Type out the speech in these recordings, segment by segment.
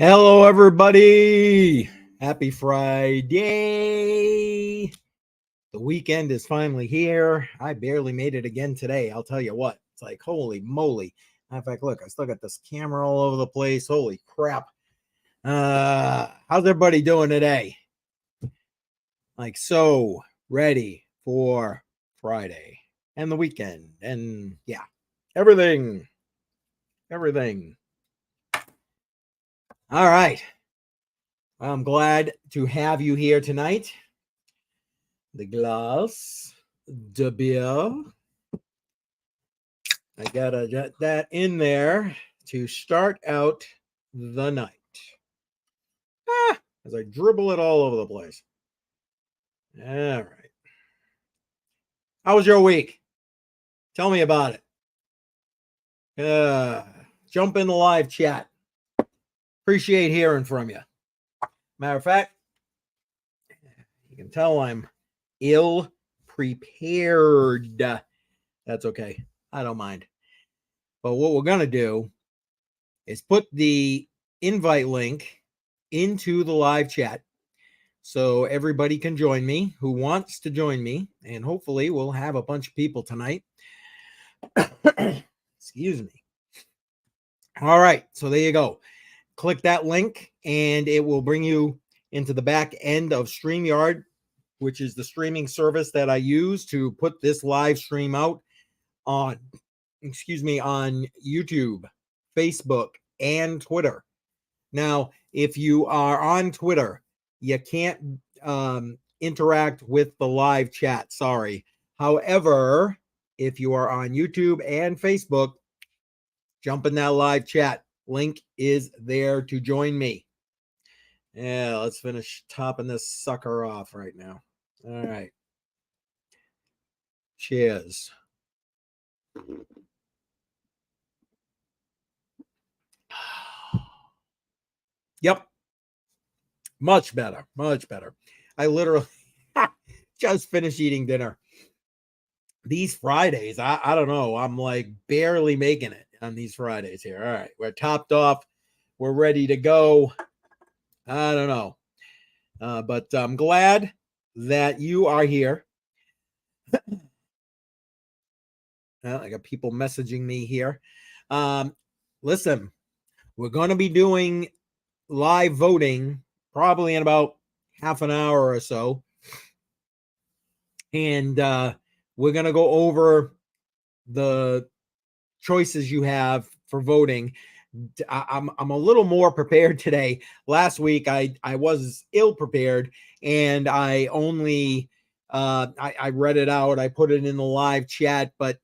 Hello, everybody. Happy Friday. The weekend is finally here. I barely made it again today. I'll tell you what. It's like, holy moly. Matter of fact, look, I still got this camera all over the place. Holy crap. How's everybody doing today? Like, so ready for Friday and the weekend. And yeah, everything. All right. I'm glad to have you here tonight. The glass, the beer. I gotta get that in there to start out the night. As I dribble it all over the place. All right. How was your week? Tell me about it. Jump in the live chat. Appreciate hearing from you. Matter of fact, you can tell I'm ill prepared. That's okay. I don't mind. But what we're going to do is put the invite link into the live chat so everybody can join me who wants to join me. And hopefully we'll have a bunch of people tonight. Excuse me. All right. So there you go. Click that link and it will bring you into the back end of StreamYard, which is the streaming service that I use to put this live stream out on YouTube, Facebook, and Twitter. Now, if you are on Twitter, you can't interact with the live chat. Sorry. However, if you are on YouTube and Facebook, jump in that live chat. Link is there to join me. Yeah, let's finish topping this sucker off right now. All right. Cheers. Yep. Much better. Much better. I literally just finished eating dinner. These Fridays, I don't know. I'm like barely making it on these Fridays here. All right. We're topped off. We're ready to go. I don't know. But I'm glad that you are here. I got people messaging me here. Listen, we're going to be doing live voting probably in about half an hour or so. And we're going to go over the choices you have for voting. I'm a little more prepared today. Last week, I was ill prepared and I only I read it out. I put it in the live chat, but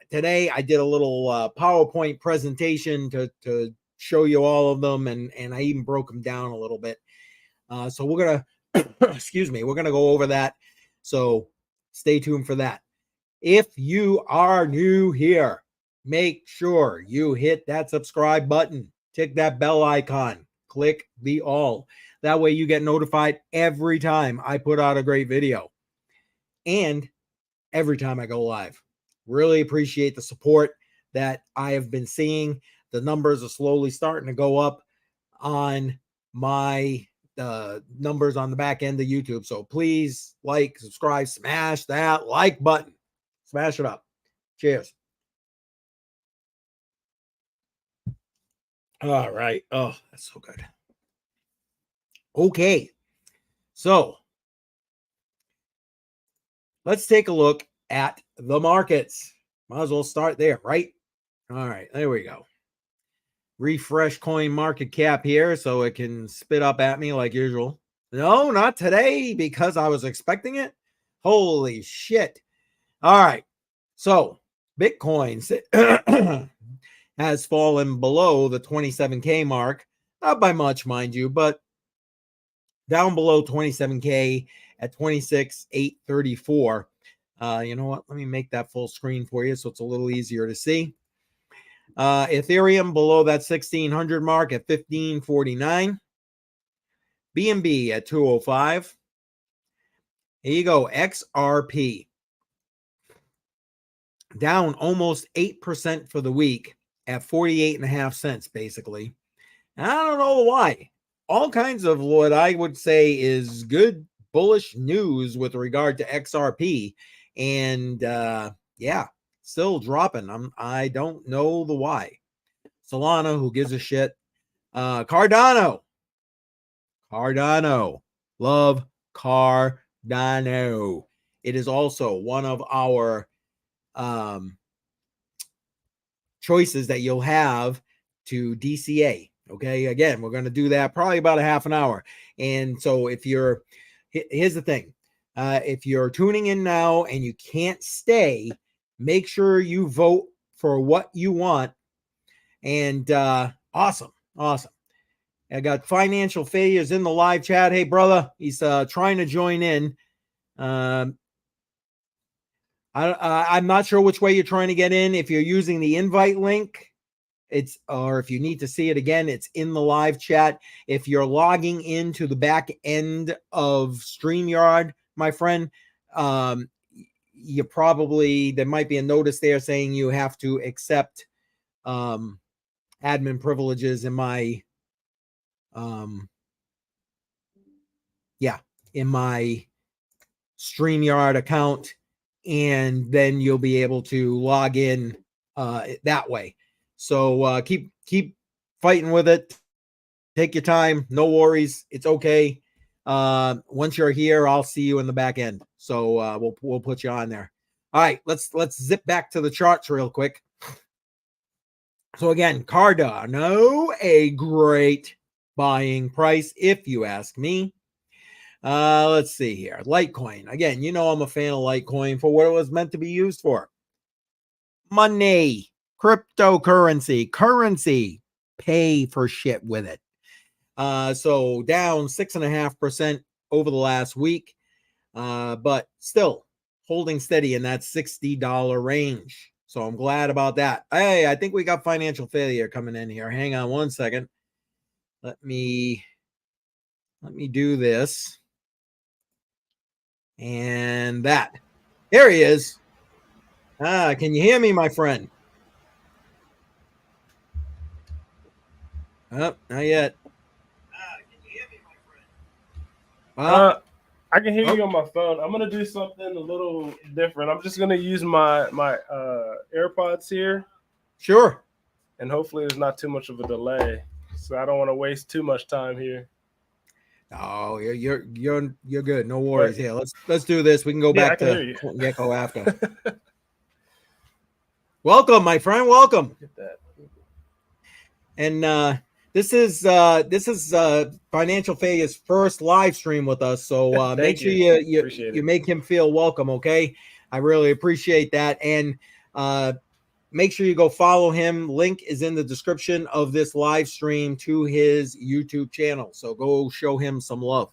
today I did a little PowerPoint presentation to show you all of them, and I even broke them down a little bit. So we're gonna we're gonna go over that. So stay tuned for that. If you are new here, make sure you hit that subscribe button, tick that bell icon, click the all. That way you get notified every time I put out a great video and every time I go live. Really appreciate the support that I have been seeing. The numbers are slowly starting to go up on my numbers on the back end of YouTube. So please like, subscribe, smash that like button. Smash it up. Cheers. All right. Oh, that's so good. Okay. So let's take a look at the markets. Might as well start there, right? All right. There we go. Refresh coin market cap here so it can spit up at me like usual. No, not today because I was expecting it. Holy shit. All right. So Bitcoin has fallen below the 27K mark. Not by much, mind you, but down below 27K at 26,834. You know what? Let me make that full screen for you so it's a little easier to see. Ethereum below that 1,600 mark at 1549. BNB at 205. Here you go. XRP down almost 8% for the week at 48.5 cents, basically. I don't know why. All kinds of what I would say is good bullish news with regard to XRP, and yeah, still dropping. I don't know the why. Solana, who gives a shit? Cardano, love Cardano. It is also one of our choices that you'll have to DCA. Okay, again, we're going to do that probably about a half an hour. And so if you're, here's the thing, if you're tuning in now and you can't stay, make sure you vote for what you want. And awesome. I got financial failures in the live chat. Hey, brother, he's trying to join in. I'm not sure which way you're trying to get in. If you're using the invite link, or if you need to see it again, it's in the live chat. If you're logging into the back end of StreamYard, my friend, you probably, there might be a notice there saying you have to accept admin privileges in my in my StreamYard account, and then you'll be able to log in that way. So keep fighting with it. Take your time. No worries. It's okay. Once you're here, I'll see you in the back end. So we'll put you on there. All right, let's zip back to the charts real quick. So again, Cardano, a great buying price, if you ask me. Let's see here. Litecoin. Again, you know I'm a fan of Litecoin for what it was meant to be used for. Money, cryptocurrency, currency, pay for shit with it. So down 6.5% over the last week, but still holding steady in that $60 range. So I'm glad about that. Hey, I think we got financial failure coming in here. Hang on one second. Let me do this. And that. There he is. Can you hear me, my friend? Oh, not yet. Can you hear me, my friend? I can hear you on my phone. I'm gonna do something a little different. I'm just gonna use my AirPods here. Sure. And hopefully there's not too much of a delay. So I don't want to waste too much time here. Oh, you're good. No worries. Here, let's do this. We can go back to Gecko after. Welcome, my friend. Welcome. Get that. And this is Financial Failure's first live stream with us. So make sure you make him feel welcome. Okay, I really appreciate that. And make sure you go follow him. Link is in the description of this live stream to his YouTube channel. So go show him some love.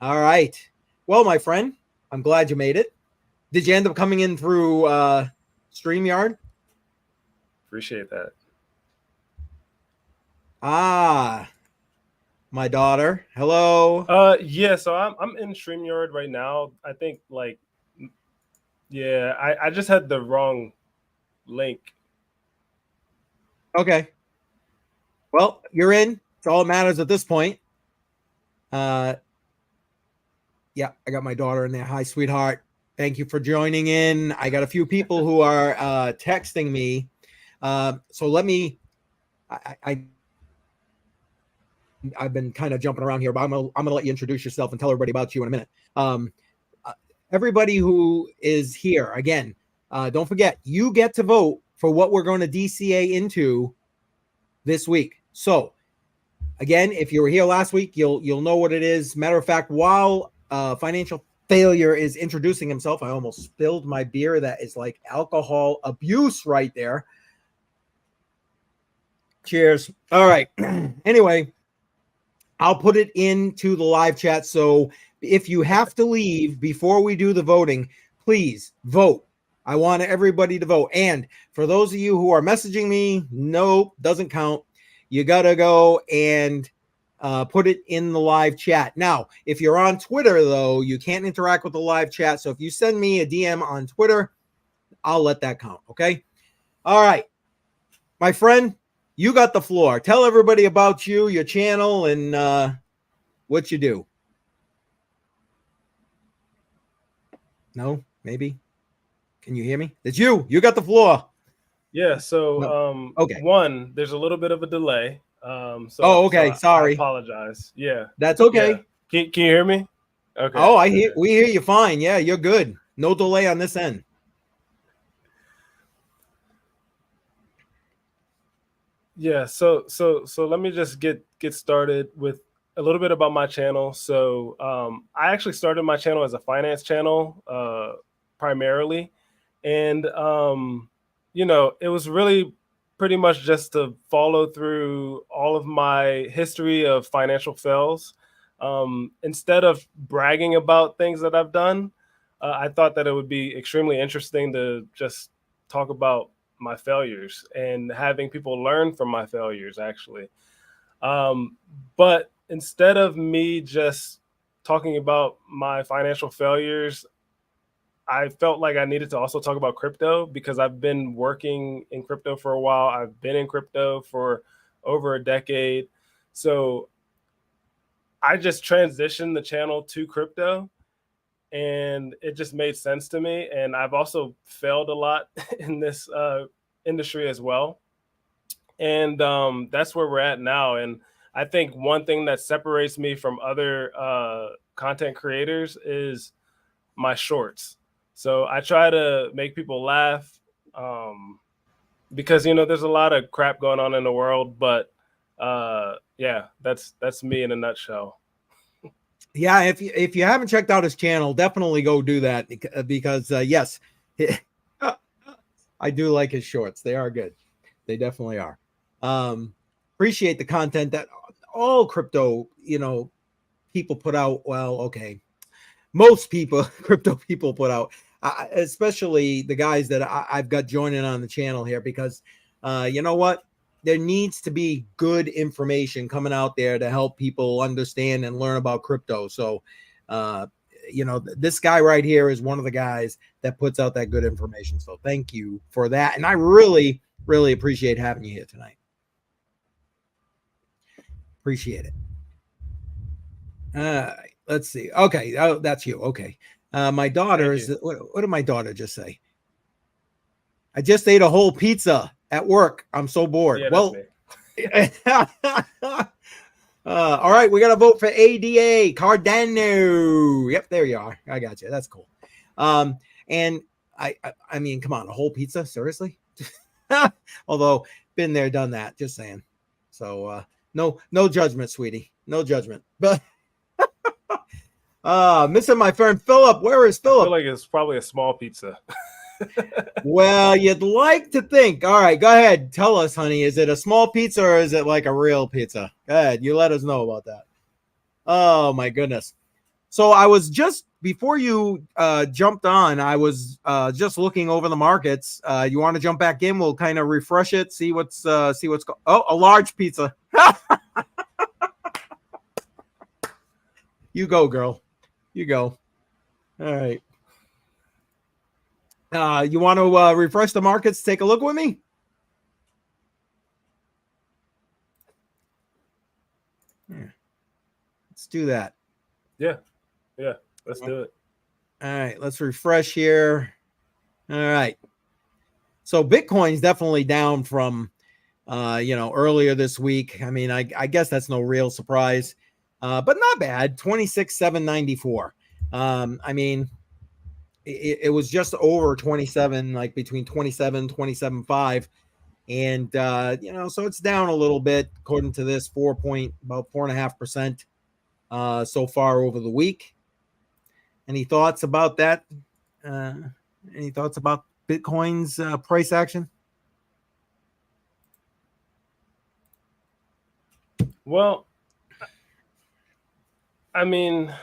All right. Well, my friend, I'm glad you made it. Did you end up coming in through StreamYard? Appreciate that. My daughter. Hello. Yeah, so I'm in StreamYard right now. I think I just had the wrong link. Okay. Well, you're in. It's all that matters at this point. Yeah, I got my daughter in there. Hi, sweetheart. Thank you for joining in. I got a few people who are texting me. So let me. I've been kind of jumping around here, but I'm gonna let you introduce yourself and tell everybody about you in a minute. Everybody who is here, again, don't forget, you get to vote for what we're going to DCA into this week. So again, if you were here last week, you'll know what it is. Matter of fact, while Financial Failure is introducing himself, I almost spilled my beer. That is like alcohol abuse right there. Cheers. All right. Anyway, I'll put it into the live chat. So if you have to leave before we do the voting, please vote. I want everybody to vote. And for those of you who are messaging me, nope, doesn't count. You got to go and put it in the live chat. Now, if you're on Twitter, though, you can't interact with the live chat. So if you send me a DM on Twitter, I'll let that count. Okay. All right. My friend, you got the floor. Tell everybody about you, your channel, and what you do. No, maybe. Can you hear me? It's you. You got the floor. Yeah. So, No. Okay. one, there's a little bit of a delay. Oh, So okay. I Sorry. apologize. Yeah. That's Yeah. okay. Can you hear me? Okay. Oh, Okay. we hear you fine. Yeah, you're good. No delay on this end. Yeah. So let me just get started with a little bit about my channel. So, I actually started my channel as a finance channel, primarily, and it was really pretty much just to follow through all of my history of financial fails. Instead of bragging about things that I've done, I thought that it would be extremely interesting to just talk about my failures and having people learn from my failures, actually. um, but instead of me just talking about my financial failures, I felt like I needed to also talk about crypto because I've been working in crypto for a while. I've been in crypto for over a decade. So I just transitioned the channel to crypto, and it just made sense to me. And I've also failed a lot in this industry as well. And that's where we're at now. And I think one thing that separates me from other content creators is my shorts. So I try to make people laugh, because there's a lot of crap going on in the world. But yeah, that's me in a nutshell. Yeah, if you haven't checked out his channel, definitely go do that because yes, I do like his shorts. They are good. They definitely are. Appreciate the content that all crypto, people put out. Well, okay, most people, crypto people put out, especially the guys that I've got joining on the channel here, because you know what? There needs to be good information coming out there to help people understand and learn about crypto. So, uh, this guy right here is one of the guys that puts out that good information. So thank you for that. And I really, really appreciate having you here tonight. Appreciate it. Let's see. Okay. Oh, that's you. Okay. My daughter Thank is, you. what did my daughter just say? I just ate a whole pizza at work. I'm so bored. Yeah, that's Well, me. all right, we got to vote for ADA Cardano. Yep, there you are. I got you. That's cool. And I mean, come on, a whole pizza, seriously? Although been there, done that. Just saying. So no judgment, sweetie. No judgment. But missing my friend Philip. Where is I feel Philip? like it's probably a small pizza. Well, you'd like to think. All right, go ahead. Tell us, honey. Is it a small pizza or is it like a real pizza? Go ahead. You let us know about that. Oh my goodness. So I was just before you jumped on, I was just looking over the markets. You want to jump back in? We'll kind of refresh it, see what's oh, a large pizza. You go, girl. You go. All right. You want to refresh the markets? Take a look with me. Yeah. Let's do that. Yeah. Yeah. Let's do it. All right. Let's refresh here. All right. So Bitcoin's definitely down from earlier this week. I mean, I guess that's no real surprise, but not bad. 26,794. I mean, it was just over 27, like between 27, 27.5. And, so it's down a little bit according to this about 4.5% so far over the week. Any thoughts about that? Uh, any thoughts about Bitcoin's price action? Well, I mean,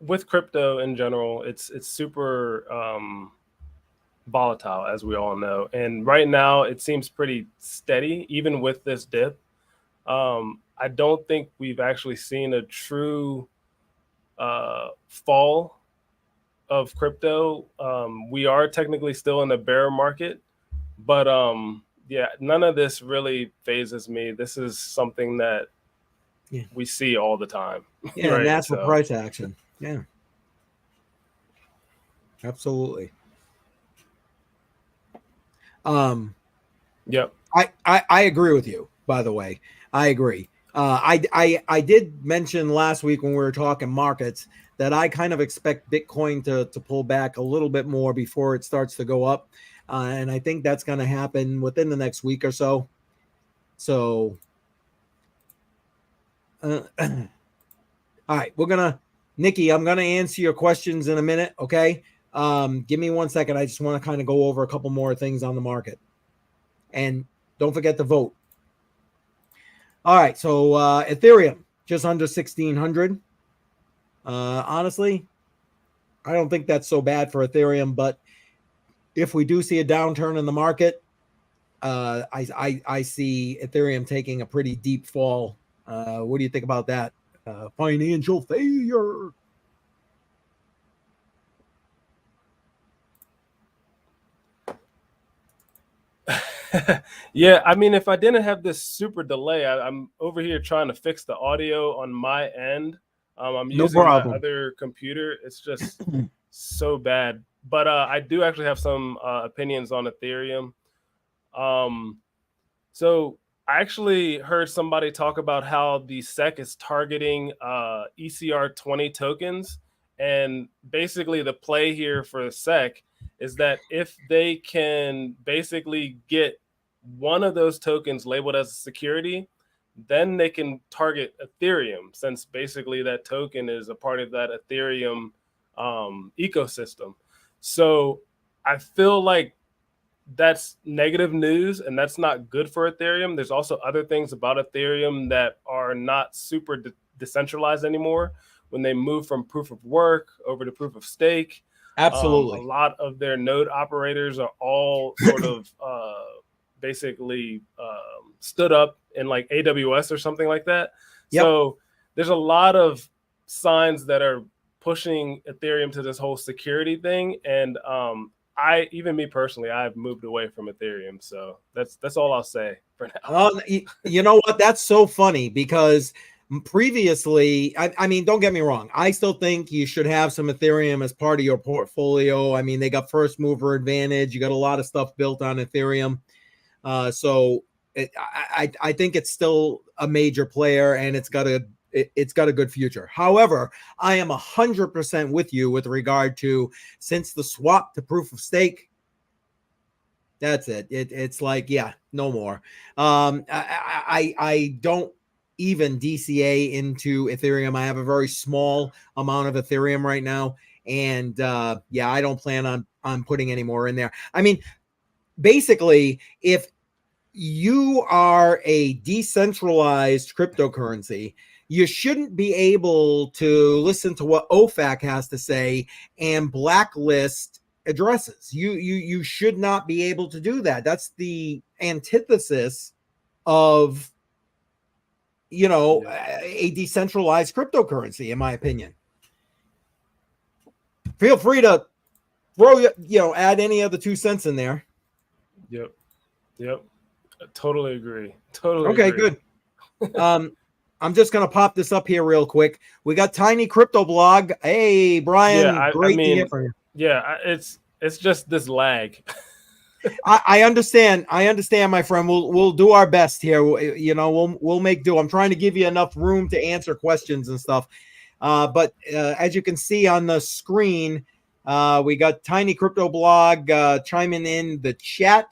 with crypto in general, it's super volatile, as we all know. And right now, it seems pretty steady, even with this dip. I don't think we've actually seen a true fall of crypto. We are technically still in a bear market, but yeah, none of this really phases me. This is something that we see all the time. Yeah, right? natural price action. Yeah, absolutely. Yep. I agree with you. By the way, I agree. I did mention last week when we were talking markets that I kind of expect Bitcoin to pull back a little bit more before it starts to go up, and I think that's going to happen within the next week or so. So, all right, Nikki, I'm gonna answer your questions in a minute. Okay, give me 1 second. I just want to kind of go over a couple more things on the market, and don't forget to vote. All right, so Ethereum just under 1,600. Honestly, I don't think that's so bad for Ethereum, but if we do see a downturn in the market, I see Ethereum taking a pretty deep fall. What do you think about that? Financial failure. Yeah, I mean, if I didn't have this super delay, I'm over here trying to fix the audio on my end. I'm No using my problem. other computer. It's just so bad. But I do actually have some opinions on Ethereum. So I actually heard somebody talk about how the SEC is targeting ECR20 tokens. And basically the play here for the SEC is that if they can basically get one of those tokens labeled as a security, then they can target Ethereum, since basically that token is a part of that Ethereum ecosystem. So I feel like that's negative news, and that's not good for Ethereum. There's also other things about Ethereum that are not super decentralized anymore. When they move from proof of work over to proof of stake, Absolutely. a lot of their node operators are all sort of basically stood up in like AWS or something like that. Yep. So there's a lot of signs that are pushing Ethereum to this whole security thing, and even me personally, I've moved away from Ethereum. So that's all I'll say for now. You know what? That's so funny because previously, I mean, don't get me wrong. I still think you should have some Ethereum as part of your portfolio. I mean, they got first mover advantage. You got a lot of stuff built on Ethereum. I think it's still a major player, and it's got a good future. However, I am 100% with you with regard to, since the swap to proof of stake, that's it. It's like, yeah, no more. I don't even DCA into Ethereum. I have a very small amount of Ethereum right now, and yeah, I don't plan on putting any more in there. I mean, basically, if you are a decentralized cryptocurrency, you shouldn't be able to listen to what OFAC has to say and blacklist addresses. You should not be able to do that. That's the antithesis of, a decentralized cryptocurrency, in my opinion. Feel free to add any other 2 cents in there. Yep. I totally agree. Totally. Okay, agree. Good. I'm just going to pop this up here real quick. We got Tiny Crypto Blog. Hey, Brian, Yeah, great to hear from you. Yeah, it's just this lag. I understand. I understand, my friend. We'll do our best here. We'll make do. I'm trying to give you enough room to answer questions and stuff. But as you can see on the screen, we got Tiny Crypto Blog chiming in the chat.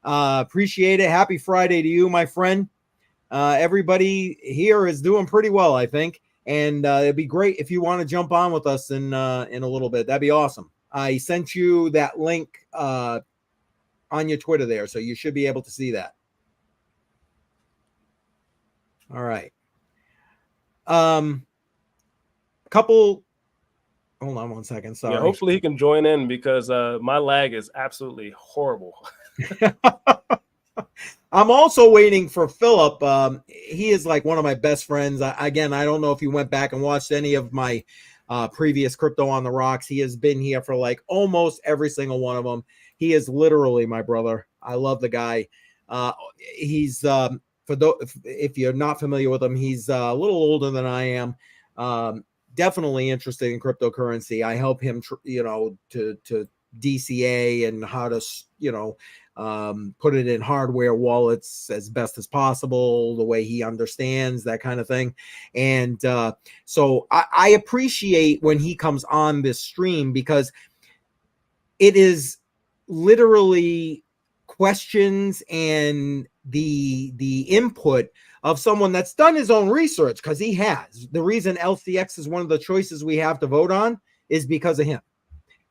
Appreciate it. Happy Friday to you, my friend. Everybody here is doing pretty well, I think, and it'd be great if you want to jump on with us in a little bit. That'd be awesome. I sent you that link on your Twitter there, so you should be able to see that. All right. Couple. Hold on 1 second. Sorry. Yeah, hopefully he can join in, because my lag is absolutely horrible. I'm also waiting for Philip. He is like one of my best friends. I don't know if you went back and watched any of my previous Crypto on the Rocks. He has been here for like almost every single one of them. He is literally my brother. I love the guy. He's if you're not familiar with him, he's a little older than I am. Definitely interested in cryptocurrency. I help him, to DCA and how to, put it in hardware wallets as best as possible, the way he understands that kind of thing. And so I appreciate when he comes on this stream, because it is literally questions and the input of someone that's done his own research, because he has. The reason LCX is one of the choices we have to vote on is because of him.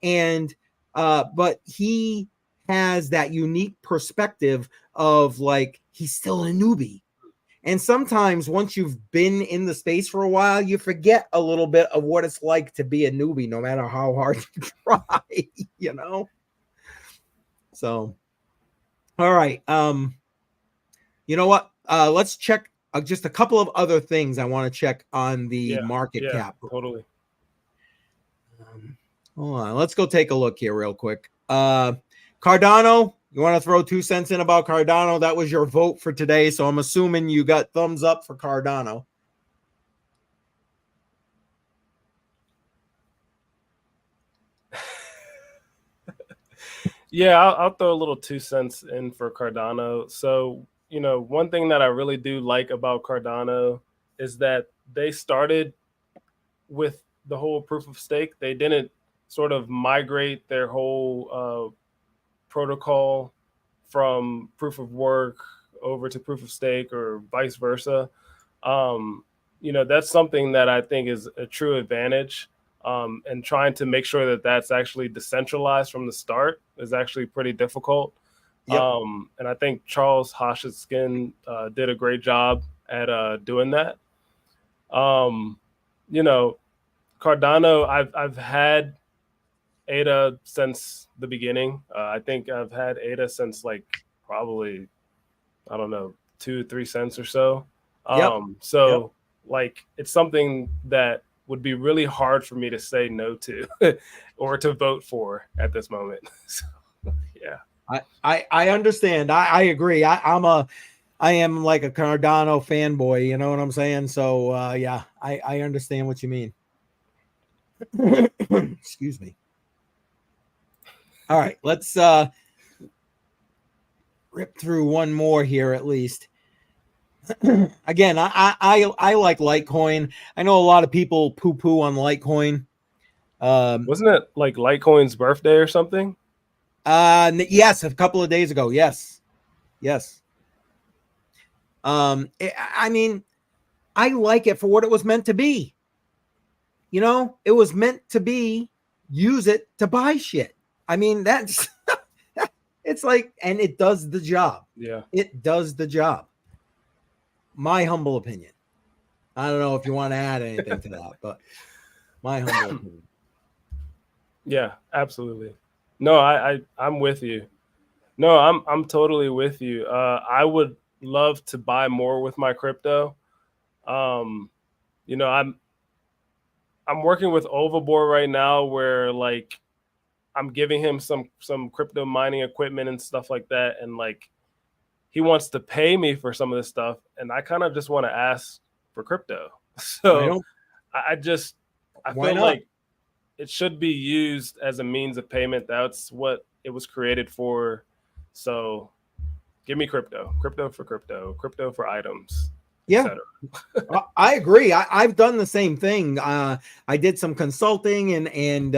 And but he has that unique perspective of, like, he's still a newbie. And sometimes once you've been in the space for a while, you forget a little bit of what it's like to be a newbie, no matter how hard you try, So, all right. You know what? Let's check just a couple of other things I want to check on the market cap. Totally. Hold on. Let's go take a look here real quick. Cardano, you want to throw 2 cents in about Cardano? That was your vote for today, so I'm assuming you got thumbs up for Cardano. Yeah, I'll throw a little 2 cents in for Cardano. So, one thing that I really do like about Cardano is that they started with the whole proof of stake. They didn't sort of migrate their whole protocol from proof of work over to proof of stake, or vice versa. That's something that I think is a true advantage. And trying to make sure that that's actually decentralized from the start is actually pretty difficult. Yep. And I think Charles Hoskinson did a great job at doing that. Cardano, I've had ADA since the beginning. I think I've had ADA since probably, I don't know, 2-3 cents or so. Like, it's something that would be really hard for me to say no to or to vote for at this moment. So, yeah. I understand. I agree. I am like a Cardano fanboy, you know what I'm saying? So I understand what you mean. Excuse me. All right, let's rip through one more here at least. Again, I like Litecoin. I know a lot of people poo-poo on Litecoin. Wasn't it like Litecoin's birthday or something? Yes, a couple of days ago. Yes. I mean, I like it for what it was meant to be. It was meant to be, use it to buy shit. I mean, that's it's like, and it does the job. Yeah. It does the job. My humble opinion. I don't know if you want to add anything to that, but my humble opinion. Yeah, absolutely. No, I'm with you. No, I'm totally with you. I would love to buy more with my crypto. I'm working with Overboard right now, where I'm giving him some crypto mining equipment and stuff like that, and he wants to pay me for some of this stuff, and I kind of just want to ask for crypto. So I feel like it should be used as a means of payment. That's what it was created for. So give me crypto for items. Yeah, I agree. I've done the same thing. I did some consulting and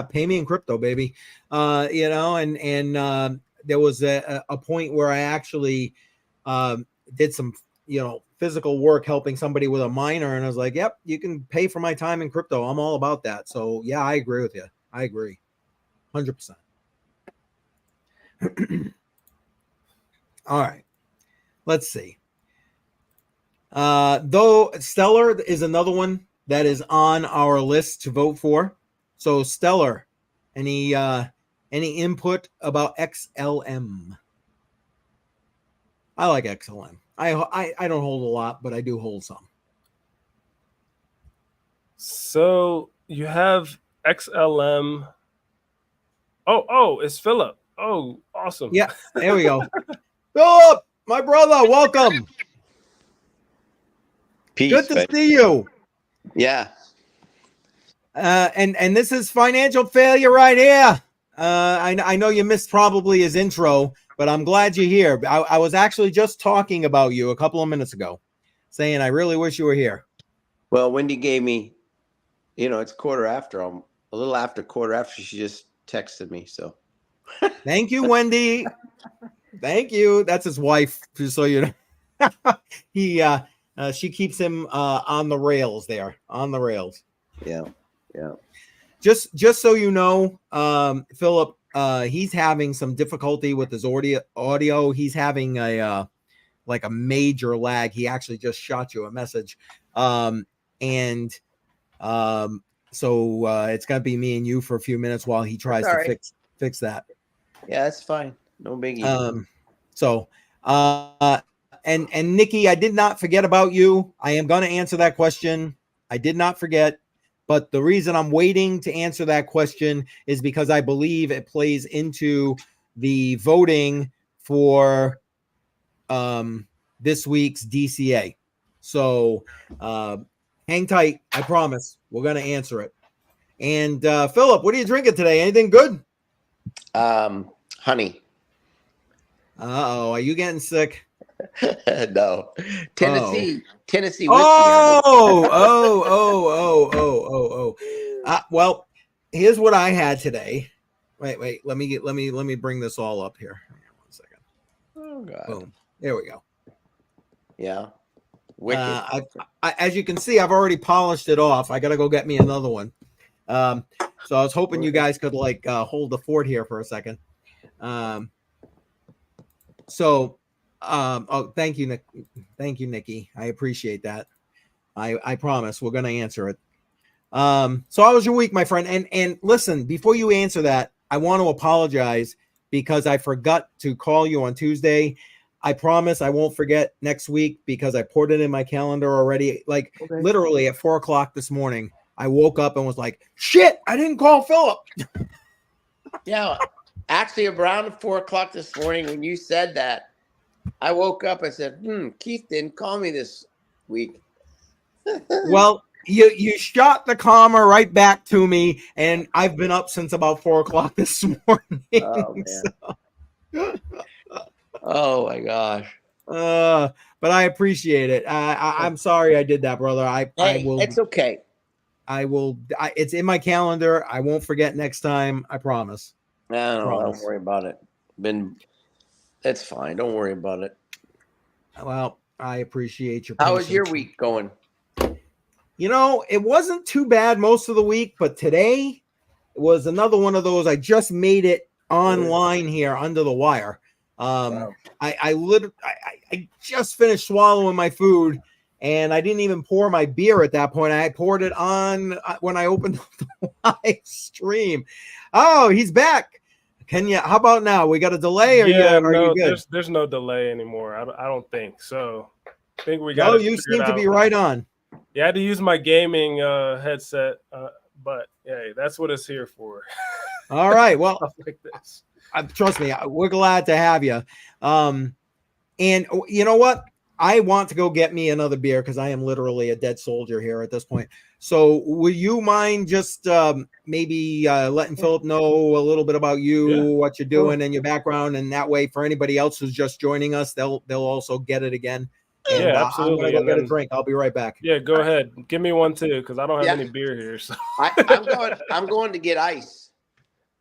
pay me in crypto, baby. And there was a point where I actually did some, physical work helping somebody with a miner, and I was like, yep, you can pay for my time in crypto. I'm all about that. So yeah, I agree with you. I agree 100%. All right, let's see. Though Stellar is another one that is on our list to vote for. So Stellar, any input about XLM? I like XLM. I don't hold a lot, but I do hold some. So you have XLM. Oh, it's Philip. Oh, awesome. Yeah, there we go. Philip, my brother, welcome. Peace. Good to see you. Yeah. And this is Financial Failure right here. I know you missed probably his intro, but I'm glad you're here. I was actually just talking about you a couple of minutes ago, saying I really wish you were here. Well, Wendy gave me, it's quarter after. I'm a little after quarter after. She just texted me. So thank you, Wendy. Thank you. That's his wife, just so you know. She keeps him on the rails there, on the rails. Yeah. Yeah. Just so you know, Philip, he's having some difficulty with his audio. He's having a major lag. He actually just shot you a message. So it's gonna be me and you for a few minutes while he tries to fix that. Yeah, that's fine. No biggie. And Nikki, I did not forget about you. I am gonna answer that question. I did not forget. But the reason I'm waiting to answer that question is because I believe it plays into the voting for this week's DCA. So hang tight. I promise we're going to answer it. And Philip, what are you drinking today? Anything good? Honey. Uh-oh, are you getting sick? No. Tennessee whiskey. Well, here's what I had today. Wait. Let me bring this all up here. Hang on 1 second. Oh God. Boom. There we go. Yeah. Wicked. As you can see, I've already polished it off. I got to go get me another one. So I was hoping you guys could hold the fort here for a second. Thank you, Nick. Thank you, Nikki. I appreciate that. I promise we're going to answer it. So how was your week, my friend? And listen, before you answer that, I want to apologize because I forgot to call you on Tuesday. I promise I won't forget next week because I poured it in my calendar already. Literally at 4:00 this morning, I woke up and was like, shit, I didn't call Philip. Yeah. Actually, around 4:00 this morning, when you said that, I woke up and said, Keith didn't call me this week. Well, you shot the comma right back to me, and I've been up since about 4:00 this morning. Oh, man. Oh, my gosh. But I appreciate it. I'm sorry I did that, brother. I will. It's okay. I will. It's in my calendar. I won't forget next time. I promise. No, don't worry about it. It's fine. Don't worry about it. Well, I appreciate your patience. How was your week going? It wasn't too bad most of the week, but today was another one of those. I just made it online here under the wire. Wow. I just finished swallowing my food, and I didn't even pour my beer at that point. I poured it on when I opened the live stream. Oh, he's back. How about now? We got a delay, or are you good? There's no delay anymore. I don't think so. I think we got. No, you seem to be right on. Yeah, I had to use my gaming headset, but yeah, that's what it's here for. All right, well, stuff like this. Trust me, we're glad to have you. And you know what? I want to go get me another beer because I am literally a dead soldier here at this point. So would you mind just maybe letting Philip know a little bit about you, what you're doing, and your background, and that way for anybody else who's just joining us, they'll also get it again. And, absolutely. I'm gonna go get a drink. I'll be right back. Yeah, go ahead. Give me one too, because I don't have any beer here. So I'm going to get ice.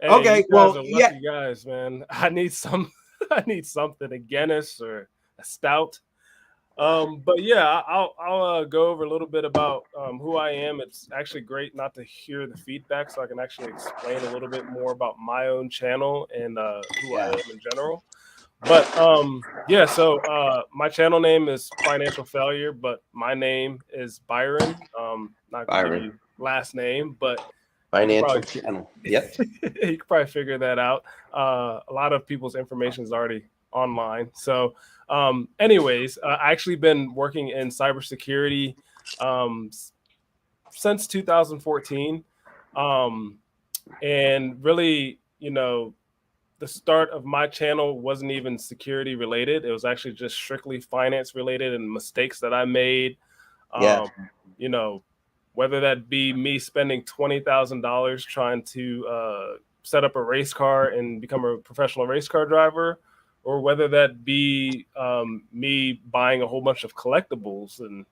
Hey, okay, you guys are lucky guys, man. I need something, a Guinness or a stout. But yeah, I'll go over a little bit about who I am. It's actually great not to hear the feedback, so I can actually explain a little bit more about my own channel and who I am in general. But so my channel name is Financial Failure, but my name is Byron. Not gonna give you last name, but Financial Channel. Yep. You can probably figure that out. A lot of people's information is already online. So anyways, I actually been working in cybersecurity since 2014. And really, the start of my channel wasn't even security related. It was actually just strictly finance related and mistakes that I made. Yeah. You know, whether that be me spending $20,000 trying to set up a race car and become a professional race car driver, or whether that be me buying a whole bunch of collectibles and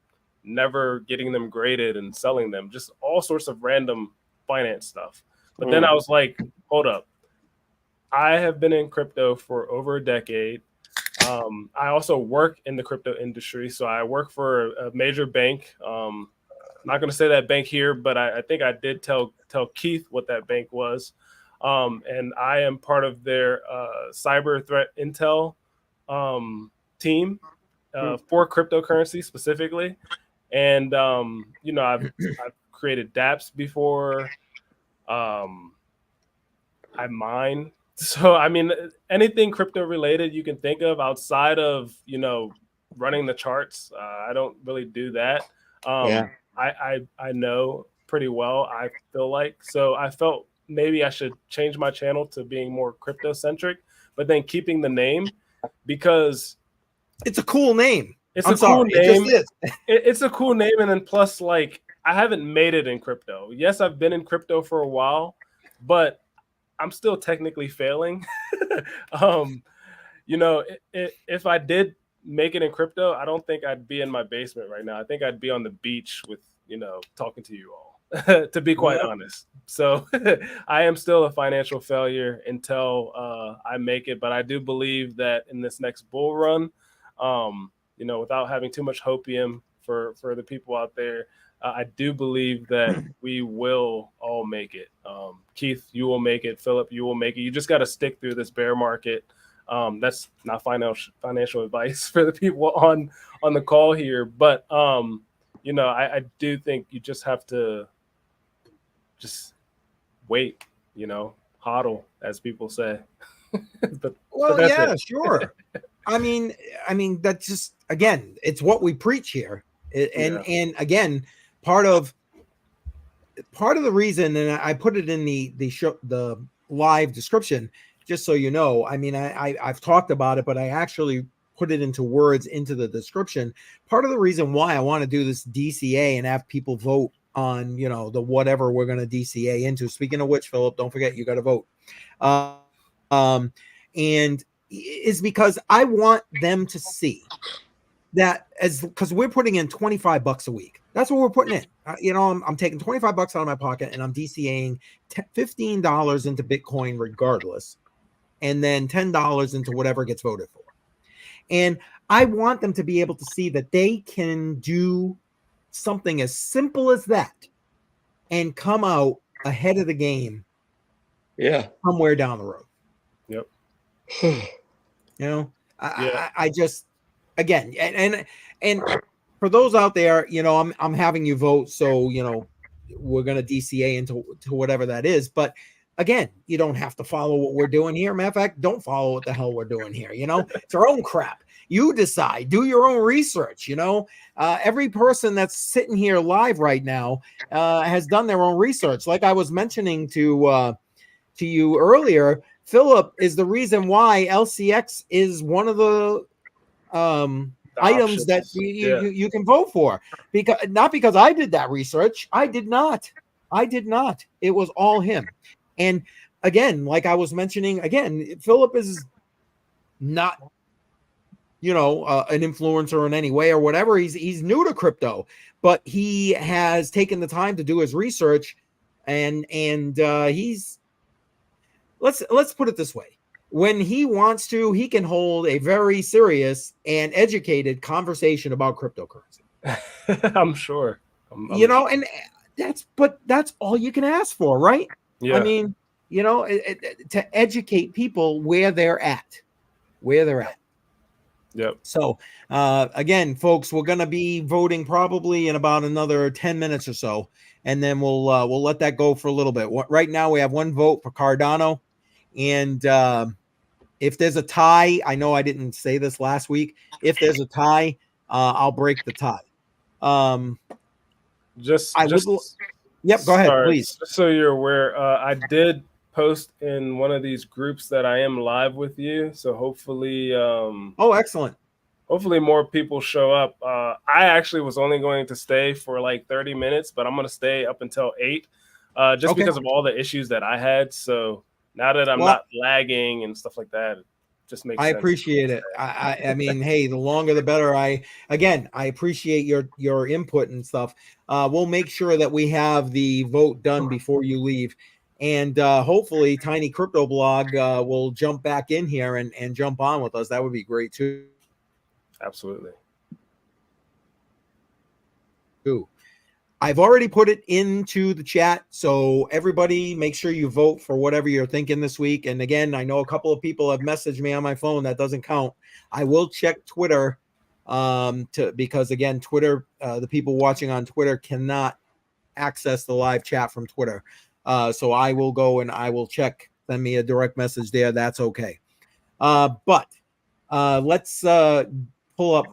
never getting them graded and selling them, just all sorts of random finance stuff. But then I was like, hold up. I have been in crypto for over a decade. I also work in the crypto industry. So I work for a major bank. I'm not going to say that bank here, but I think I did tell Keith what that bank was. And I am part of their cyber threat intel team for cryptocurrency specifically. And, you know, I've created dApps before. I mine. So, I mean, anything crypto related you can think of outside of, you know, running the charts. I don't really do that. I know pretty well, I feel like. So I felt maybe I should change my channel to being more crypto centric, but then keeping the name because it's a cool name. It's I'm a sorry, cool name. It just is. It's a cool name. And then plus, like, I haven't made it in crypto. Yes, I've been in crypto for a while, but I'm still technically failing. You know, if I did make it in crypto, I don't think I'd be in my basement right now. I think I'd be on the beach with, you know, talking to you all, to be quite honest. So I am still a financial failure until I make it. But I do believe that in this next bull run, you know, without having too much hopium for the people out there, I do believe that we will all make it. Keith, you will make it. Philip, you will make it. You just got to stick through this bear market. That's not financial advice for the people on the call here, but you know, I do think you just have to just wait. You know, hodl, as people say. but yeah, it. Sure. I mean, that's just, again, it's what we preach here, and again, part of the reason, and I put it in the live description, just so you know. I mean, I've talked about it, but I actually put it into words into the description. Part of the reason why I want to do this DCA and have people vote on, you know, the whatever we're going to DCA into. Speaking of which, Philip, don't forget, you got to vote. And is because I want them to see that, because we're putting in $25 a week. That's what we're putting in. You know, I'm taking $25 out of my pocket and I'm DCAing $15 into Bitcoin regardless, and then $10 into whatever gets voted for. And I want them to be able to see that they can do something as simple as that and come out ahead of the game. Yeah. Somewhere down the road. Yep. You know, I just, again, and for those out there, you know, I'm having you vote, so, you know, we're going to DCA into whatever that is. But again, you don't have to follow what we're doing here. Matter of fact, don't follow what the hell we're doing here. You know, it's our own crap. You decide, do your own research. You know, every person that's sitting here live right now has done their own research. Like I was mentioning to you earlier, Philip is the reason why LCX is one of the items that you can vote for, because not because I did that research. I did not. It was all him. And again, like I was mentioning, again, Philip is not, you know, an influencer in any way or whatever. He's new to crypto, but he has taken the time to do his research, and he's, let's put it this way. When he wants to, he can hold a very serious and educated conversation about cryptocurrency. I'm sure. You know, and that's all you can ask for, right? Yeah. I mean, you know, to educate people where they're at. Yep. So, again, folks, we're going to be voting probably in about another 10 minutes or so, and then we'll let that go for a little bit. Right now, we have one vote for Cardano, and if there's a tie, I know I didn't say this last week. If there's a tie, I'll break the tie. Yep, go ahead, please. Just so you're aware, I did post in one of these groups that I am live with you. So hopefully, Oh, excellent. hopefully more people show up. I actually was only going to stay for like 30 minutes, but I'm going to stay up until 8, just Okay. because of all the issues that I had. So now that I'm Well, not lagging and stuff like that, it just makes I sense. appreciate it. I mean, hey, the longer the better. I appreciate your input and stuff. We'll make sure that we have the vote done before you leave, and hopefully, Tiny Crypto Blog will jump back in here and jump on with us. That would be great too. Absolutely. I've already put it into the chat, so everybody make sure you vote for whatever you're thinking this week. And again, I know a couple of people have messaged me on my phone. That doesn't count. I will check Twitter because again, Twitter, the people watching on Twitter cannot access the live chat from Twitter. So I will go and I will check. Send me a direct message there. That's okay. But let's pull up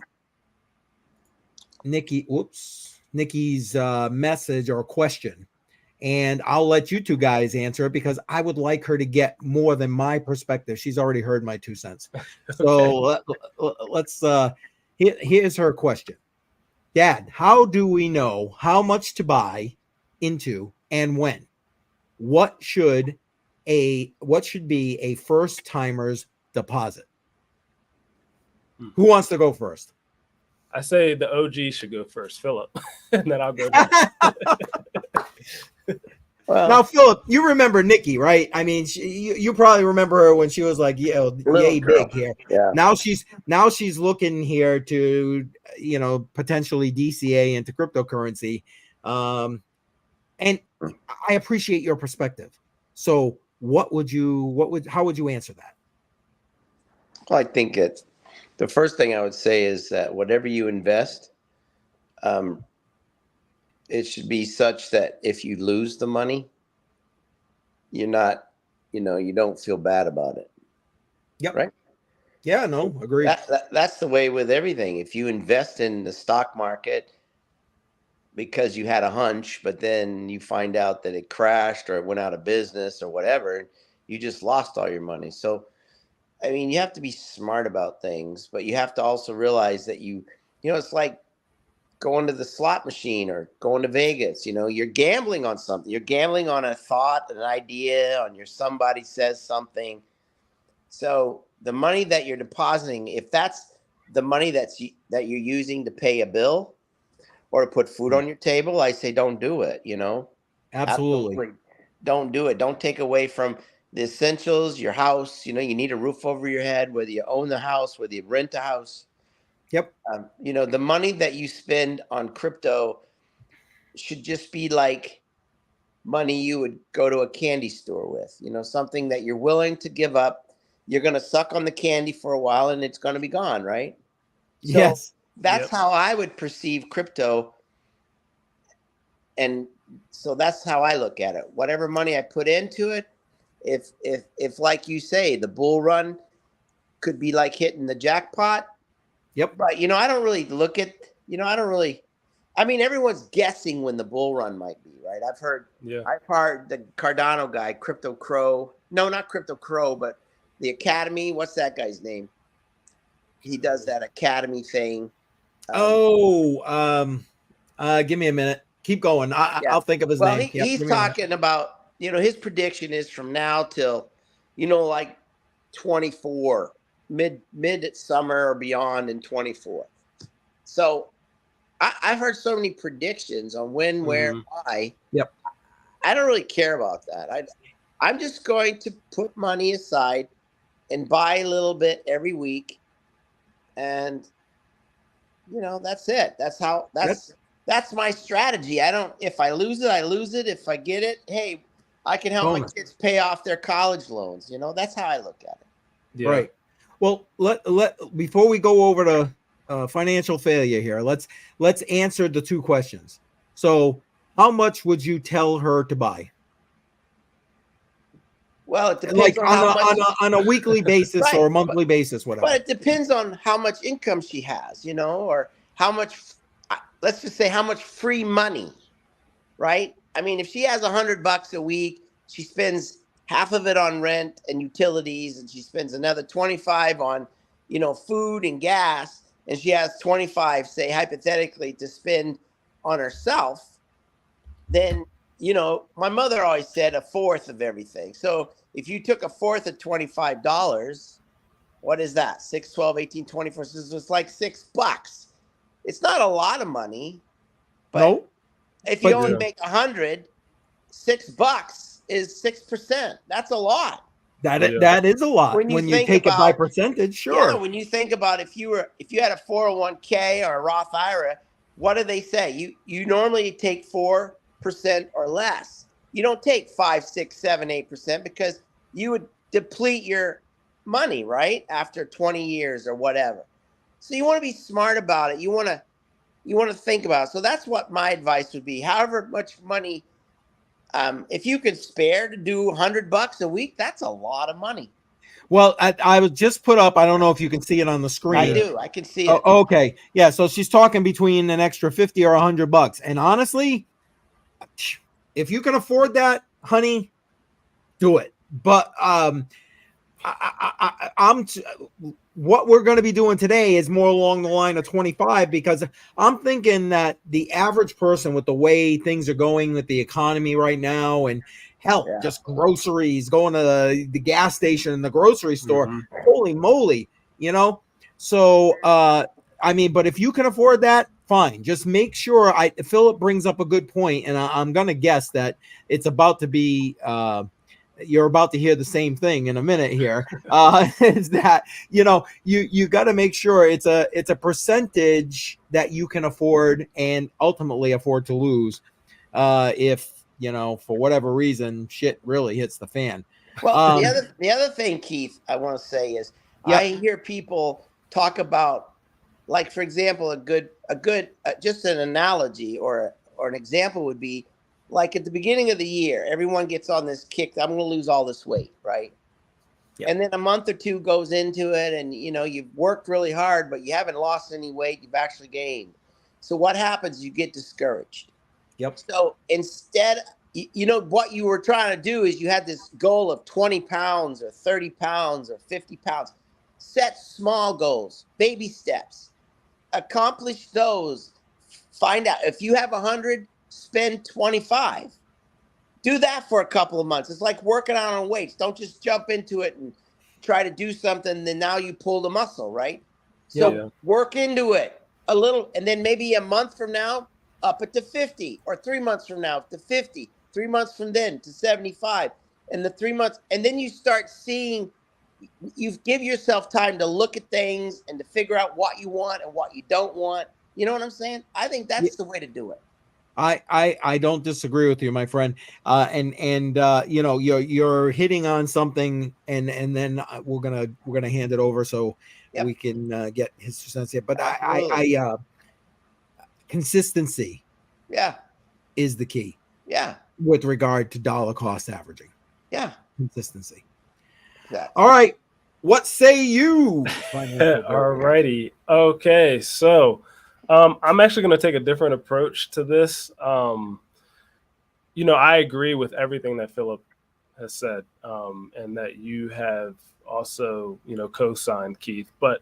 Nikki's message or question, and I'll let you two guys answer it because I would like her to get more than my perspective. She's already heard my 2 cents. So let's here's her question. Dad, how do we know how much to buy into and when? What should be a first timer's deposit? Who wants to go first? I say the OG should go first, Philip, and then I'll go next. Well, Now, Philip, you remember Nikki, right? I mean, you probably remember her when she was like, yay girl. big here. Yeah. Now she's looking here to, potentially DCA into cryptocurrency. And I appreciate your perspective. So how would you answer that? Well, I think the first thing I would say is that whatever you invest, it should be such that if you lose the money, you're not, you don't feel bad about it. Yep. Right. Yeah, no, agreed. That's the way with everything. If you invest in the stock market because you had a hunch, but then you find out that it crashed or it went out of business or whatever, you just lost all your money. So, I mean, you have to be smart about things, but you have to also realize that it's like going to the slot machine or going to Vegas. You're gambling on something. You're gambling on a thought, an idea, somebody says something. So the money that you're depositing, if that's the money that you're using to pay a bill or to put food on your table, I say don't do it. Absolutely. Don't do it. Don't take away from the essentials, your house. You need a roof over your head, whether you own the house, whether you rent a house. Yep. The money that you spend on crypto should just be like money you would go to a candy store with, something that you're willing to give up. You're going to suck on the candy for a while and it's going to be gone, right? So yes. That's how I would perceive crypto. And so that's how I look at it. Whatever money I put into it, if like you say, the bull run could be like hitting the jackpot. Yep. But, I don't really look at, everyone's guessing when the bull run might be, right? I've heard the Cardano guy, Crypto Crow. No, not Crypto Crow, but the Academy. What's that guy's name? He does that Academy thing. Give me a minute. Keep going. I'll think of his name. He's talking about, his prediction is from now till, like 24, mid summer or beyond in 24. So I've heard so many predictions on when, where, why. Yep. I don't really care about that. I'm just going to put money aside and buy a little bit every week. And, that's it. That's my strategy. If I lose it, I lose it. If I get it, hey, I can help my kids pay off their college loans. That's how I look at it. Yeah. Right. Well, before we go over to financial failure here, let's answer the two questions. So how much would you tell her to buy? Well, it depends on a weekly basis or a monthly basis, whatever. But it depends on how much income she has, or how much, let's just say how much free money, right? I mean, if she has $100 a week, she spends half of it on rent and utilities, and she spends another 25 on, food and gas, and she has 25, say hypothetically, to spend on herself, then, my mother always said a fourth of everything. So if you took a fourth of $25, what is that? 6, 12, 18, 24. So it's like $6. It's not a lot of money, but No, if you but only yeah. make 100, $6 is 6%. That's a lot. that is a lot When you when you think take it by about, percentage. yeah, Sure. when you think about if you had a 401k or a Roth IRA, what do they say? You normally take 4% or less. You don't take 5, 6, 7, 8% because you would deplete your money, right? After 20 years or whatever. So you want to be smart about it. You want to think about it. So that's what my advice would be. However much money, if you can spare to do $100 a week, that's a lot of money. Well, I was just put up. I don't know if you can see it on the I screen. do. I can see it. Oh, okay. Yeah. So she's talking between an extra 50 or $100. And honestly, if you can afford that, honey, do it. But what we're going to be doing today is more along the line of 25, because I'm thinking that the average person, with the way things are going with the economy right now, and hell, Yeah. just groceries, going to the gas station and the grocery store, holy moly, So, I mean, but if you can afford that, fine. Just make sure. Philip brings up a good point, and I'm going to guess that it's about to be. You're about to hear the same thing in a minute here. Is that you got to make sure it's a percentage that you can afford and ultimately afford to lose, if for whatever reason shit really hits the fan. Well, the other thing, Keith, I want to say is, Yep. I hear people talk about, like, for example, a good just an analogy or an example would be, like, at the beginning of the year, everyone gets on this kick. I'm going to lose all this weight, right? Yep. And then a month or two goes into it, and you've worked really hard, but you haven't lost any weight. You've actually gained. So what happens? You get discouraged. Yep. So instead, what you were trying to do is you had this goal of 20 pounds or 30 pounds or 50 pounds. Set small goals, baby steps, accomplish those. Find out if you have 100, spend 25. Do that for a couple of months. It's like working out on weights. Don't just jump into it and try to do something, then now you pull the muscle, right? So work into it a little, and then maybe a month from now, up it to 50, or 3 months from now to 50, 3 months from then to 75, and the 3 months, and then you start seeing, you give yourself time to look at things and to figure out what you want and what you don't want. You know what I'm saying? I think that's the way to do it. I don't disagree with you, my friend. You're hitting on something, and then we're gonna hand it over so we can get his sense here. But I consistency, is the key. With regard to dollar cost averaging. Consistency. All right. What say you? All righty. Okay. So I'm actually going to take a different approach to this. I agree with everything that Philip has said, and that you have also, co-signed, Keith. But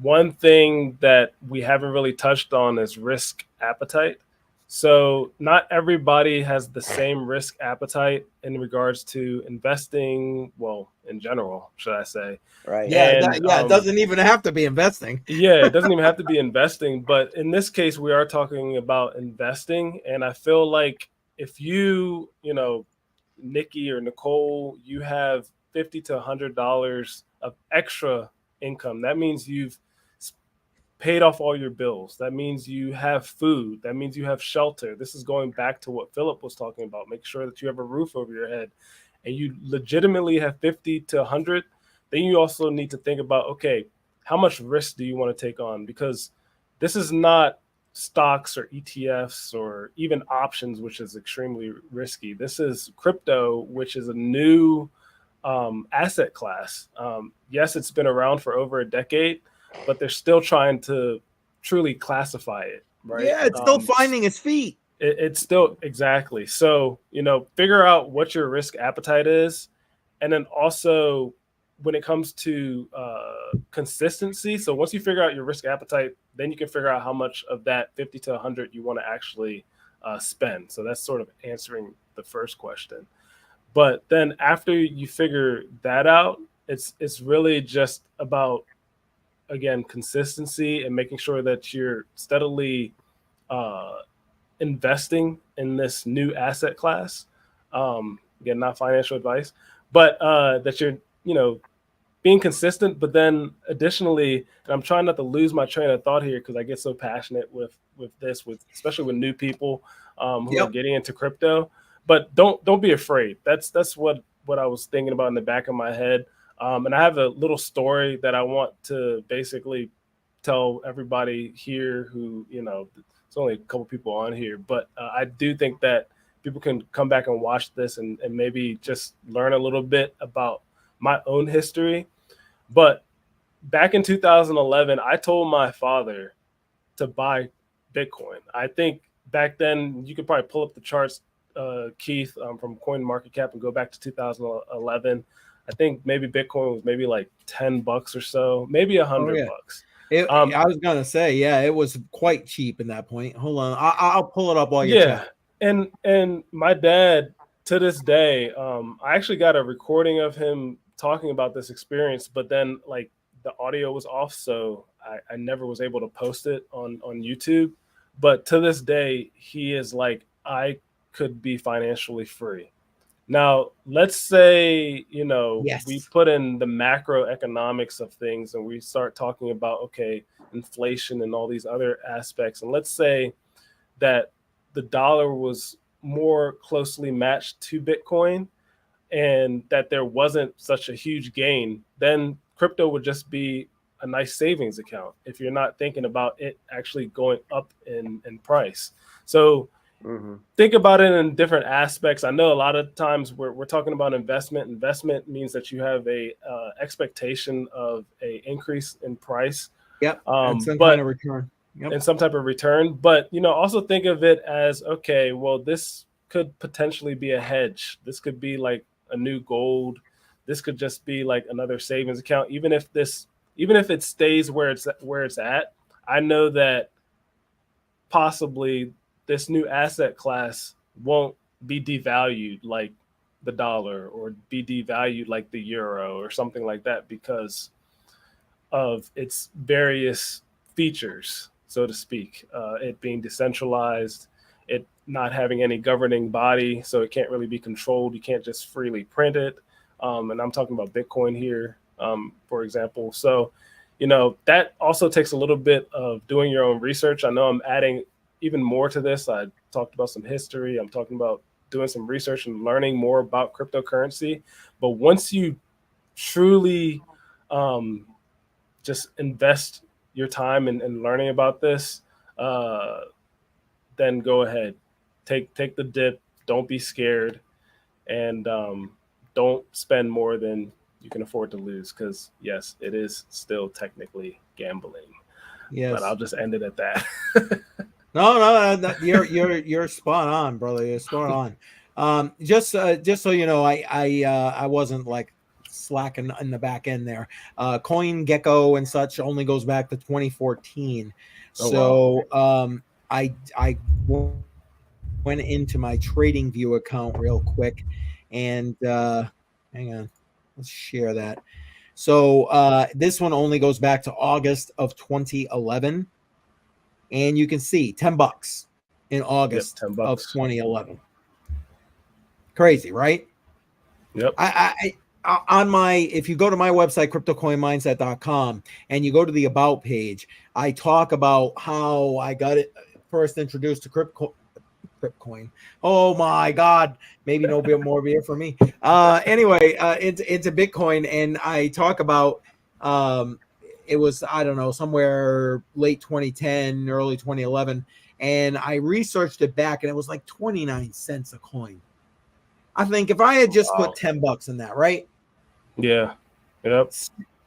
one thing that we haven't really touched on is risk appetite. So not everybody has the same risk appetite in regards to investing. Well, in general, should I say? Right. Yeah. It doesn't even have to be investing. Yeah, it doesn't even have to be investing. But in this case, we are talking about investing. And I feel like if you, Nikki or Nicole, you have $50 to $100 of extra income. That means you've paid off all your bills. That means you have food. That means you have shelter. This is going back to what Philip was talking about. Make sure that you have a roof over your head, and you legitimately have 50 to 100. Then you also need to think about, okay, how much risk do you want to take on? Because this is not stocks or ETFs or even options, which is extremely risky. This is crypto, which is a new asset class. Yes, it's been around for over a decade, but they're still trying to truly classify it, right? Yeah, it's still finding its feet. It's still exactly. So, figure out what your risk appetite is. And then also when it comes to consistency. So once you figure out your risk appetite, then you can figure out how much of that 50 to 100 you want to actually spend. So that's sort of answering the first question. But then after you figure that out, it's really just about, again, consistency and making sure that you're steadily uh, investing in this new asset class. Again, not financial advice, but that you're, being consistent. But then additionally, and I'm trying not to lose my train of thought here because I get so passionate with this, especially with new people who are getting into crypto. But don't be afraid. That's what I was thinking about in the back of my head. And I have a little story that I want to basically tell everybody here who, it's only a couple people on here, but I do think that people can come back and watch this and maybe just learn a little bit about my own history. But back in 2011, I told my father to buy Bitcoin. I think back then you could probably pull up the charts, Keith, from CoinMarketCap and go back to 2011. I think maybe Bitcoin was maybe like $10 or so, maybe $100. I was gonna say, it was quite cheap in that point. Hold on, I'll pull it up while you're chatting. And my dad, to this day, I actually got a recording of him talking about this experience, but then like the audio was off, so I never was able to post it on YouTube. But to this day, he is like, I could be financially free. Now, let's say, we put in the macroeconomics of things and we start talking about, okay, inflation and all these other aspects. And let's say that the dollar was more closely matched to Bitcoin and that there wasn't such a huge gain, then crypto would just be a nice savings account if you're not thinking about it actually going up in price. So think about it in different aspects. I know a lot of times we're talking about investment. Investment means that you have a expectation of a increase in price. And some kind of return. And some type of return. But, also think of it as, okay, well, this could potentially be a hedge. This could be like a new gold. This could just be like another savings account. Even if it stays where it's at, I know that possibly this new asset class won't be devalued like the dollar or be devalued like the euro or something like that because of its various features, so to speak. It being decentralized, it not having any governing body, so it can't really be controlled. You can't just freely print it. And I'm talking about Bitcoin here, for example. So, that also takes a little bit of doing your own research. I know I'm adding even more to this. I talked about some history. I'm talking about doing some research and learning more about cryptocurrency. But once you truly just invest your time in learning about this, then go ahead, take the dip. Don't be scared, and don't spend more than you can afford to lose. Because yes, it is still technically gambling. Yes, but I'll just end it at that. No, you're spot on, brother. You're spot on. Just so you know, I wasn't like slacking in the back end there. CoinGecko and such only goes back to 2014. I went into my TradingView account real quick, and hang on, let's share that. So this one only goes back to August of 2011. And you can see $10 in August $10 of 2011. Crazy, right? Yep. I on if you go to my website, cryptocoinmindset.com, and you go to the About page, I talk about how I got it first introduced to Cryptcoin. Oh my God, maybe no bit more beer for me. Anyway, it's a Bitcoin, and I talk about it was, I don't know, somewhere late 2010, early 2011. And I researched it back and it was like 29 cents a coin. I think if I had just put $10 in that, right? Yeah. Yep.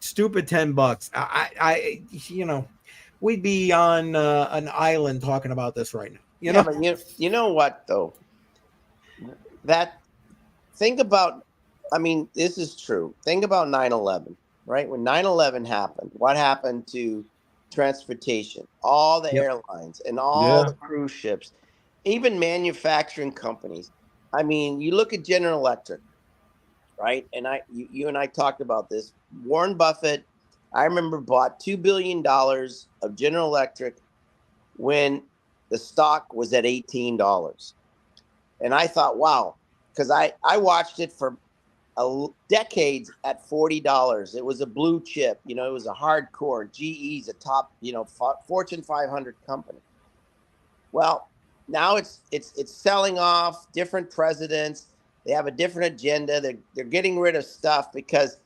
Stupid $10. I we'd be on an island talking about this right now. You Yeah, know? but you know what though? That think about, I mean, this is true. Think about 9/11, right? When 9/11 happened, what happened to transportation? All the Yep. airlines and all Yeah. the cruise ships, even manufacturing companies. I mean, you look at General Electric, right? And you and I talked about this. Warren Buffett, I remember, bought $2 billion of General Electric when the stock was at $18. And I thought, wow, because I watched it for decades at $40. It was a blue chip, you know, it was a hardcore. GE's a top, you know, Fortune 500 company. Well, now it's selling off. Different presidents, they have a different agenda. They're getting rid of stuff because,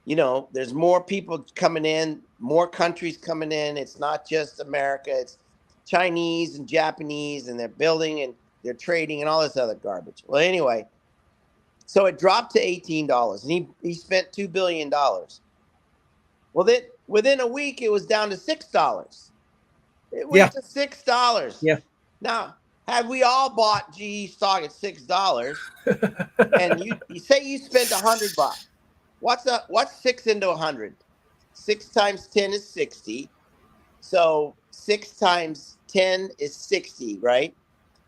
you know, there's more people coming in, more countries coming in. It's not just America, it's Chinese and Japanese, and they're building and they're trading and all this other garbage. Well, anyway, so it dropped to $18, and he spent $2 billion. Well, then within a week it was down to $6. It Yeah. went to $6. Yeah. Now, had we all bought GE stock at $6, and you say you spent $100, what's 6 into 100? 6 times 10 is 60. So 6 times 10 is 60, right?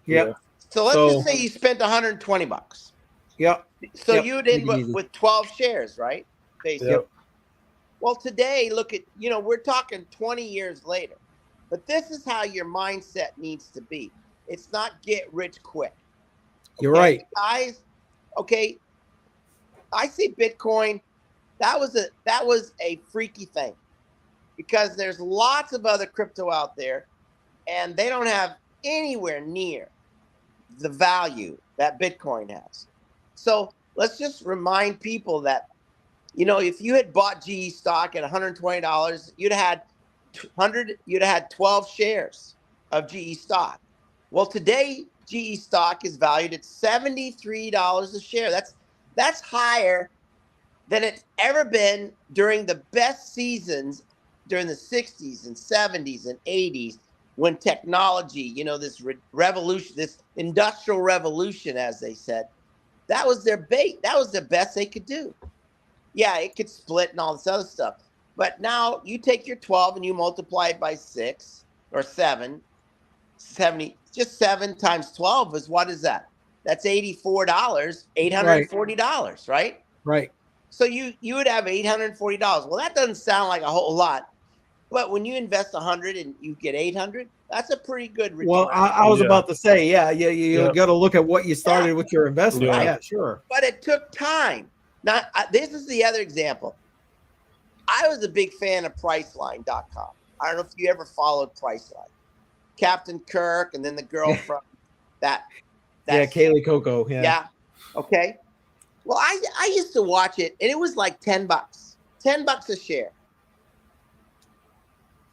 Yep. So let's So just say you spent $120. yep. So Yep. you'd Make end it up easy. with 12 shares, right? Basically. Yep. Well, today, look at, you know, we're talking 20 years later, but this is how your mindset needs to be. It's not get rich quick. You're right. Guys, okay, I see Bitcoin. That was a freaky thing, because there's lots of other crypto out there, and they don't have anywhere near the value that Bitcoin has. So let's just remind people that, you know, if you had bought GE stock at $120, you'd have had 12 shares of GE stock. Well, today GE stock is valued at $73 a share. That's higher than it's ever been during the best seasons during the 60s and 70s and 80s, when technology, you know, this revolution, this industrial revolution, as they said, that was their bait. That was the best they could do. Yeah, it could split and all this other stuff. But now you take your 12 and you multiply it by 6 or 7, 70, just 7 times 12 is, what is that? That's $84, $840, right? Right. So you would have $840. Well, that doesn't sound like a whole lot, but when you invest 100 and you get 800, that's a pretty good return. Well, I was Yeah. about to say, yeah, you Yep. got to look at what you started with your investment. Yeah. Yeah, sure. But it took time. Now, this is the other example. I was a big fan of Priceline.com. I don't know if you ever followed Priceline. Captain Kirk, and then the girl from that Yeah, Kaylee Coco. Yeah. Yeah. Okay. Well, I used to watch it, and it was like $10. $10 a share.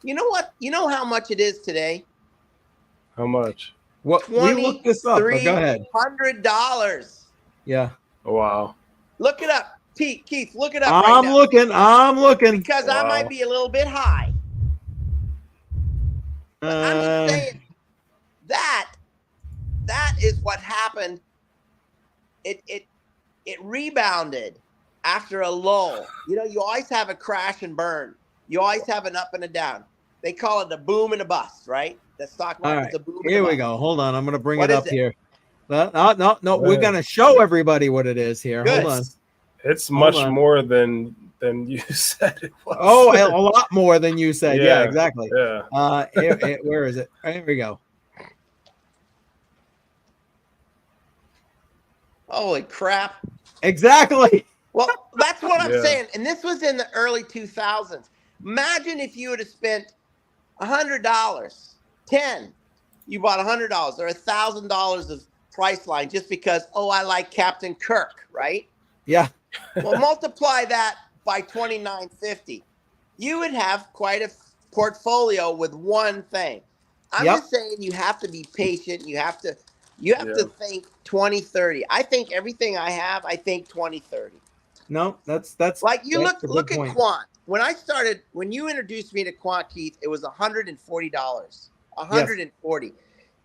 You know what? You know how much it is today? How much? What we looked this up, but go ahead. $2,300. Yeah. Oh, wow. Look it up. Keith, look it up I'm right looking. I'm looking. Because Wow. I might be a little bit high. But I'm just saying that is what happened. It rebounded after a lull. You know, you always have a crash and burn. You always have an up and a down. They call it a boom and a bust, right? The stock market's a boom and a bust. Here we go. Hold on. I'm going to bring What it is up it? here. No. We're Man. going to show everybody what it is here. Good. Hold on. It's Hold much on. more than you said it was. Oh, a lot more than you said. Yeah, Yeah. exactly. Yeah. Where is it? Here we go. Holy crap. Exactly. Well, that's what I'm Yeah. saying. And this was in the early 2000s. Imagine if you would have spent $100, 10, you bought $100 or $1,000 of Priceline just because, oh, I like Captain Kirk, right? Yeah. Well, multiply that by $29.50. You would have quite a portfolio with one thing. I'm Yep. just saying, you have to be patient. You have to Yeah. think 2030. I think everything I have, I think 2030. No, that's Like you that's a good look at point. Quant. When you introduced me to Quant, Keith, it was $140. $140.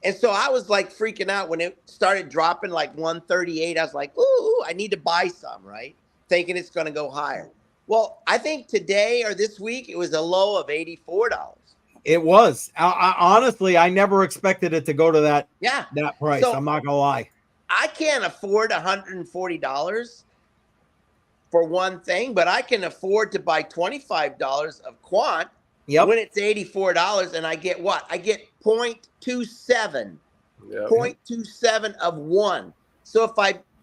And so I was like freaking out when it started dropping like 138. I was like, ooh, I need to buy some, right? Thinking it's going to go higher. Well, I think today or this week, it was a low of $84. It was. Honestly, I never expected it to go to that price. So I'm not gonna lie. I can't afford $140 for one thing, but I can afford to buy $25 of quant when it's $84, and I get what? I get 0.27. 0.27 of one. So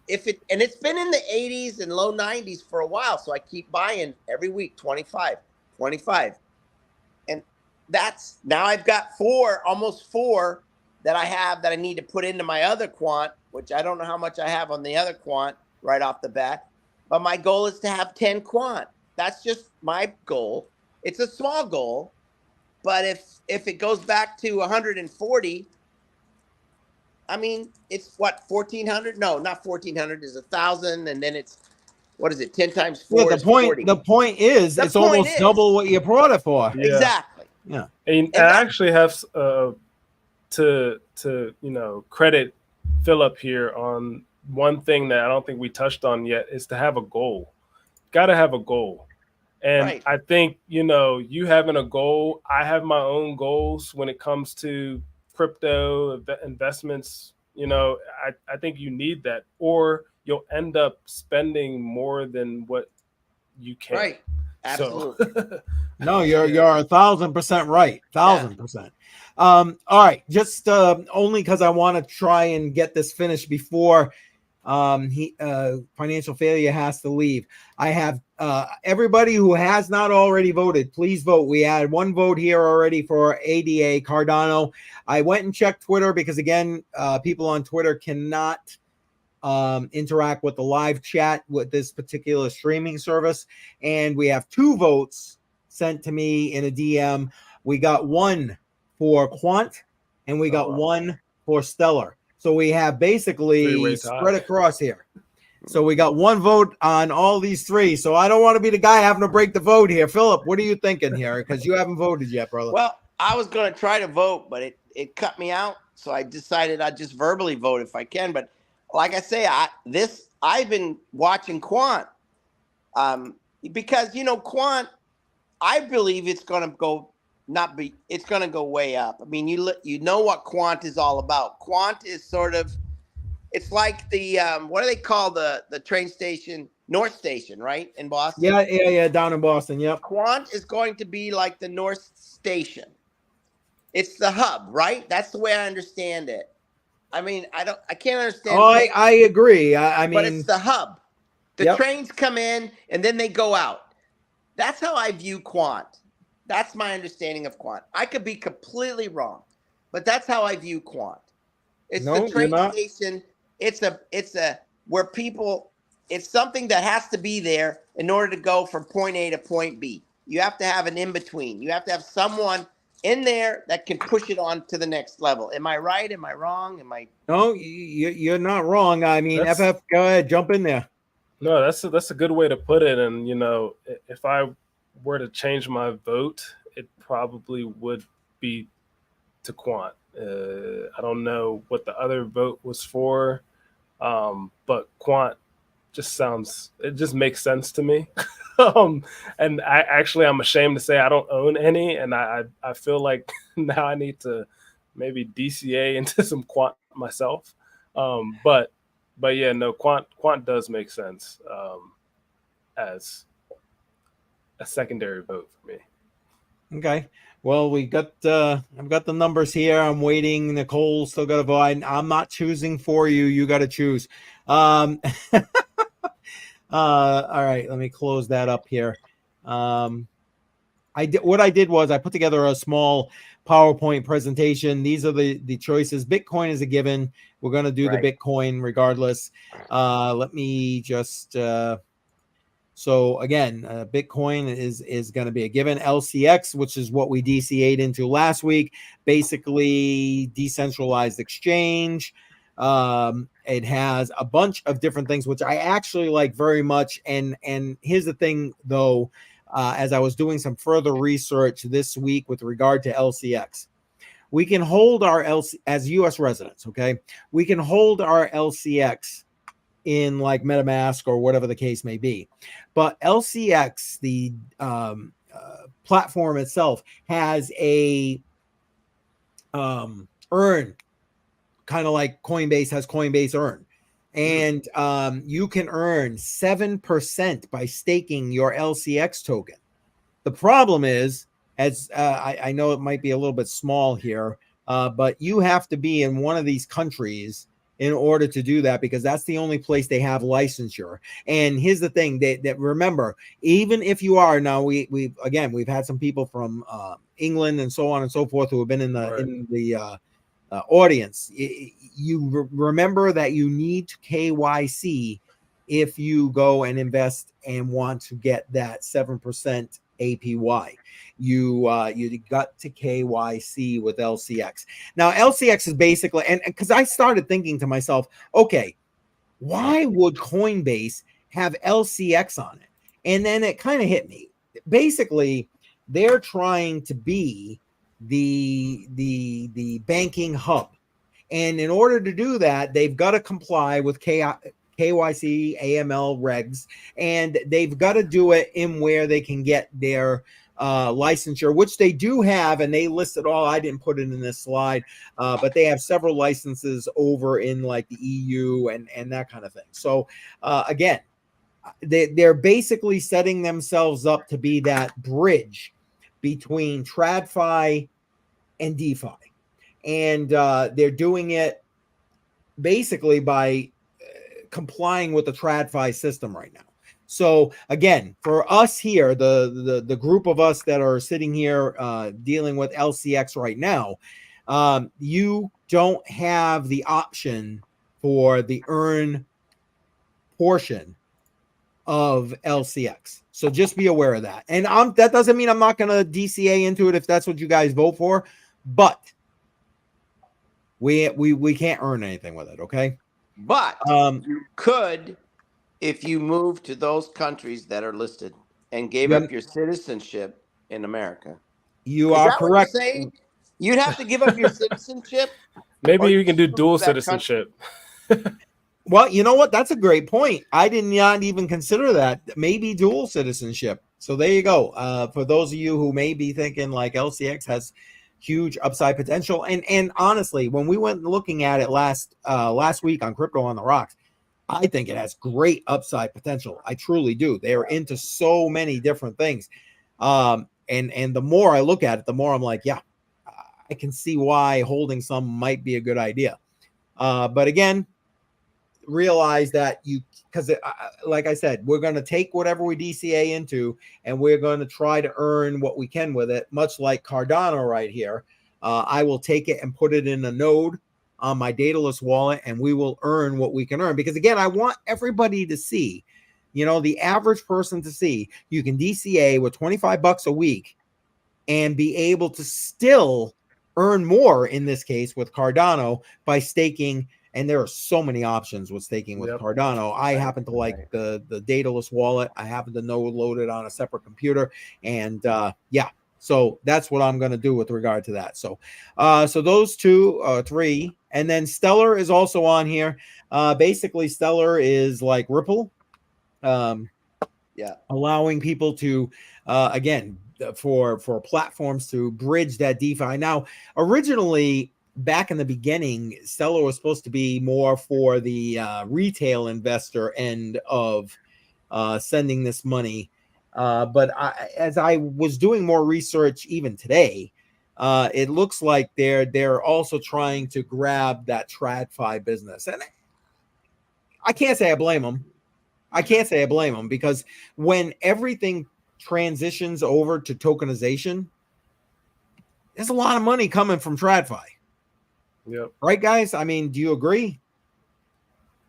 it's been in the 80s and low 90s for a while, so I keep buying every week 25. And that's now I've got almost four that I have that I need to put into my other quant, which I don't know how much I have on the other quant right off the bat. But my goal is to have 10 quant. That's just my goal. It's a small goal, but if it goes back to 140, I mean, it's what, 1,400? No, not 1,400. It's 1,000, and then it's, what is it? 10 times 4 is 40. The point is, it's almost double what you bought it for. Yeah. Exactly. Yeah. And I actually have to credit Philip here on one thing that I don't think we touched on yet is to have a goal. Got to have a goal. And I think, you having a goal, I have my own goals when it comes to crypto investments. I think you need that, or you'll end up spending more than what you can. Right. Absolutely. So, no, you're 1,000% right. 1,000%. All right. Just only because I want to try and get this finished before financial failure has to leave. I have everybody who has not already voted, please vote. We had one vote here already for ADA Cardano. I went and checked Twitter because again, people on Twitter cannot interact with the live chat with this particular streaming service, and we have 2 votes sent to me in a DM. We got one for Quant and we got one for Stellar. So we have basically spread across here. So we got one vote on all these 3. So I don't want to be the guy having to break the vote here. Philip, what are you thinking here? Because you haven't voted yet, brother. Well, I was going to try to vote, but it cut me out. So I decided I'd just verbally vote if I can. But like I say, I've been watching Quant because, Quant, I believe it's going to go it's going to go way up. I mean, you know what Quant is all about. Quant is sort of, it's like the, what do they call the train station? North Station, right? In Boston? Yeah, down in Boston, yep. Quant is going to be like the North Station. It's the hub, right? That's the way I understand it. I mean, I can't understand. Oh, I agree. I mean, but it's the hub. The trains come in and then they go out. That's how I view Quant. That's my understanding of Quant. I could be completely wrong, but that's how I view Quant. It's the train station. It's where people. It's something that has to be there in order to go from point A to point B. You have to have an in between. You have to have someone in there that can push it on to the next level. Am I right? Am I wrong? No, you're not wrong. I mean, FF, go ahead, jump in there. No, that's a good way to put it. And if I were to change my vote, it probably would be to Quant. I don't know what the other vote was for, but Quant it just makes sense to me. And I'm ashamed to say I don't own any, and I feel like now I need to maybe DCA into some Quant myself. But yeah, no, Quant does make sense as a secondary vote for me. Okay. Well, we got I've got the numbers here. I'm waiting. Nicole still got to vote. I'm not choosing for you. You got to choose. All right. Let me close that up here. What I did was I put together a small PowerPoint presentation. These are the choices. Bitcoin is a given. We're going to do the Bitcoin regardless. Let me just so again, Bitcoin is going to be a given. LCX, which is what we DCA'd into last week, basically decentralized exchange. It has a bunch of different things, which I actually like very much. And here's the thing, though, as I was doing some further research this week with regard to LCX, we can hold our as U.S. residents. Okay, we can hold our LCX in like MetaMask or whatever the case may be, but LCX, the platform itself, has a earn, kind of like Coinbase has Coinbase Earn. And you can earn 7% by staking your LCX token. The problem is, as I know it might be a little bit small here, but you have to be in one of these countries in order to do that, because that's the only place they have licensure. And here's the thing, that remember, even if you are now, we've had some people from England and so on and so forth who have been in the audience. You remember that you need to KYC if you go and invest and want to get that 7% APY. You got to KYC with LCX. Now LCX is basically, and because I started thinking to myself, okay, why would Coinbase have LCX on it? And then it kind of hit me. Basically, they're trying to be the banking hub, and in order to do that, they've got to comply with KYC, AML regs, and they've got to do it in where they can get their licensure, which they do have, and they list it all. I didn't put it in this slide, but they have several licenses over in like the EU and that kind of thing. So again, they're basically setting themselves up to be that bridge between TradFi and DeFi. And they're doing it basically by complying with the TradFi system right now. So again, for us here, the group of us that are sitting here dealing with LCX right now, you don't have the option for the earn portion of LCX. So just be aware of that. And that doesn't mean I'm not going to DCA into it if that's what you guys vote for, but we can't earn anything with it. Okay. But you could, if you move to those countries that are listed and gave up your citizenship in America. You are correct. What you're saying? You'd have to give up your citizenship. Maybe you can do dual citizenship. Well, you know what? That's a great point. I did not even consider that. Maybe dual citizenship. So there you go. For those of you who may be thinking like LCX has huge upside potential, and honestly, when we went looking at it last week on Crypto on the Rocks, I think it has great upside potential. I truly do. They're into so many different things. And the more I look at it, the more I'm like, yeah, I can see why holding some might be a good idea. But again, realize that because like I said, we're going to take whatever we DCA into and we're going to try to earn what we can with it, much like Cardano right here. I will take it and put it in a node on my Daedalus wallet, and we will earn what we can earn. Because again, I want everybody to see, the average person to see, you can DCA with $25 a week and be able to still earn more, in this case with Cardano, by staking. And there are so many options with staking with Cardano. I happen to like the Daedalus wallet. I happen to load it on a separate computer. And so that's what I'm going to do with regard to that. So those three. And then Stellar is also on here. Basically, Stellar is like Ripple. Allowing people to, again, for platforms to bridge that DeFi. Now, originally, back in the beginning, Stellar was supposed to be more for the retail investor end of sending this money. But as I was doing more research even today, it looks like they're also trying to grab that TradFi business. And I can't say I blame them. Because when everything transitions over to tokenization, there's a lot of money coming from TradFi. Yep. Right, guys? I mean, do you agree?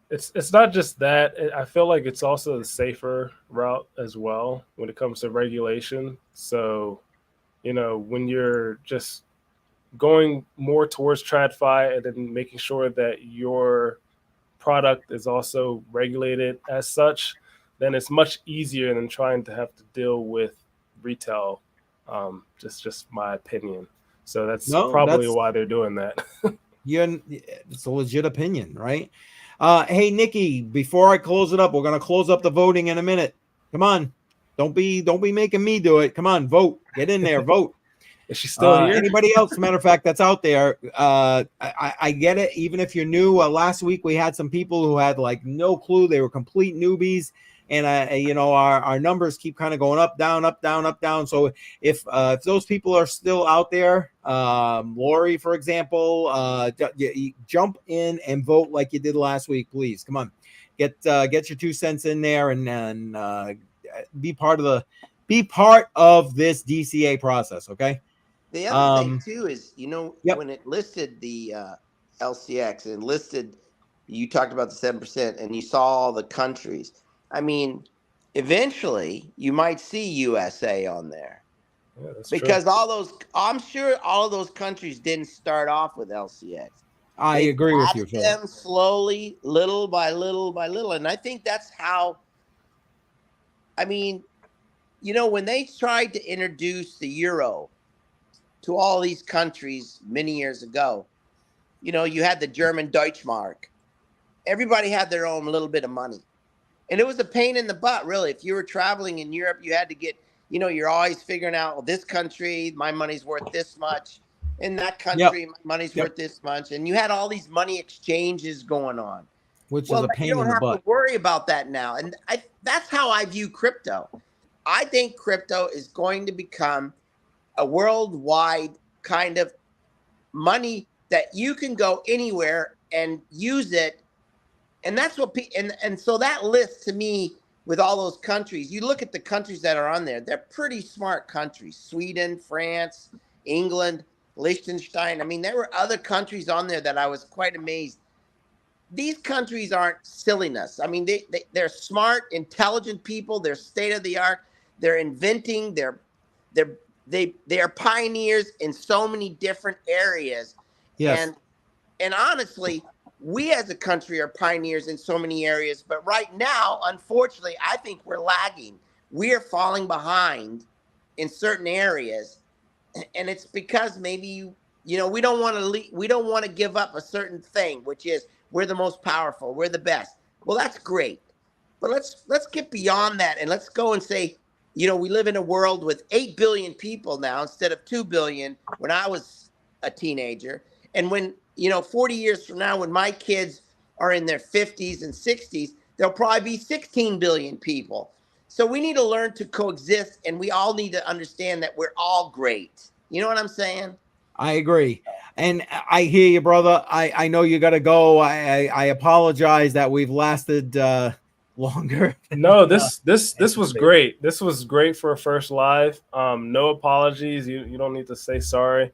It's not just that. I feel like it's also a safer route as well when it comes to regulation. So, when you're just going more towards TradFi and then making sure that your product is also regulated as such, then it's much easier than trying to have to deal with retail. Just my opinion. So that's No, probably that's why they're doing that. it's a legit opinion, right? Hey, Nikki, before I close it up, we're gonna close up the voting in a minute. Come on, don't be making me do it. Come on, vote. Get in there, vote. Is she still here? Anybody else, matter of fact, that's out there, I get it. Even if you're new, last week we had some people who had like no clue. They were complete newbies. And our numbers keep kind of going up, down, up, down, up, down. So if those people are still out there, Lori, for example, jump in and vote like you did last week, please. Come on, get your 2 cents in there and be part of this DCA process. Okay. The other thing too is, Yep. when it listed the LCX and listed, you talked about the 7%, and you saw all the countries. I mean, eventually you might see USA on there, because true. I'm sure all of those countries didn't start off with LCX. I agree with you, Phil. Them slowly, little by little by little, and I think that's how. I mean, when they tried to introduce the euro to all these countries many years ago, you had the German Deutschmark. Everybody had their own little bit of money. And it was a pain in the butt, really. If you were traveling in Europe, you had to get, you're always figuring out, well, this country, my money's worth this much. In that country, my money's worth this much. And you had all these money exchanges going on. Which is a pain in the butt. You don't have to worry about that now. And that's how I view crypto. I think crypto is going to become a worldwide kind of money that you can go anywhere and use it. And that's what and so that list, to me, with all those countries, you look at the countries that are on there, they're pretty smart countries. Sweden, France, England, Liechtenstein. I mean, there were other countries on there that I was quite amazed. These countries aren't silliness. I mean, they're smart, intelligent people. They're state of the art. They're inventing. They are pioneers in so many different areas. Yes. And honestly, we as a country are pioneers in so many areas. But right now, unfortunately, I think we're lagging. We are falling behind in certain areas. And it's because maybe, we don't want to give up a certain thing, which is we're the most powerful. We're the best. Well, that's great. But let's get beyond that. And let's go and say, we live in a world with 8 billion people now instead of 2 billion when I was a teenager. And when, 40 years from now, when my kids are in their 50s and 60s, there'll probably be 16 billion people. So we need to learn to coexist, and we all need to understand that we're all great. You know what I'm saying? I agree. And I hear you, brother. I know you got to go. I apologize that we've lasted longer. No, this was great. This was great for a first live. No apologies. You don't need to say sorry.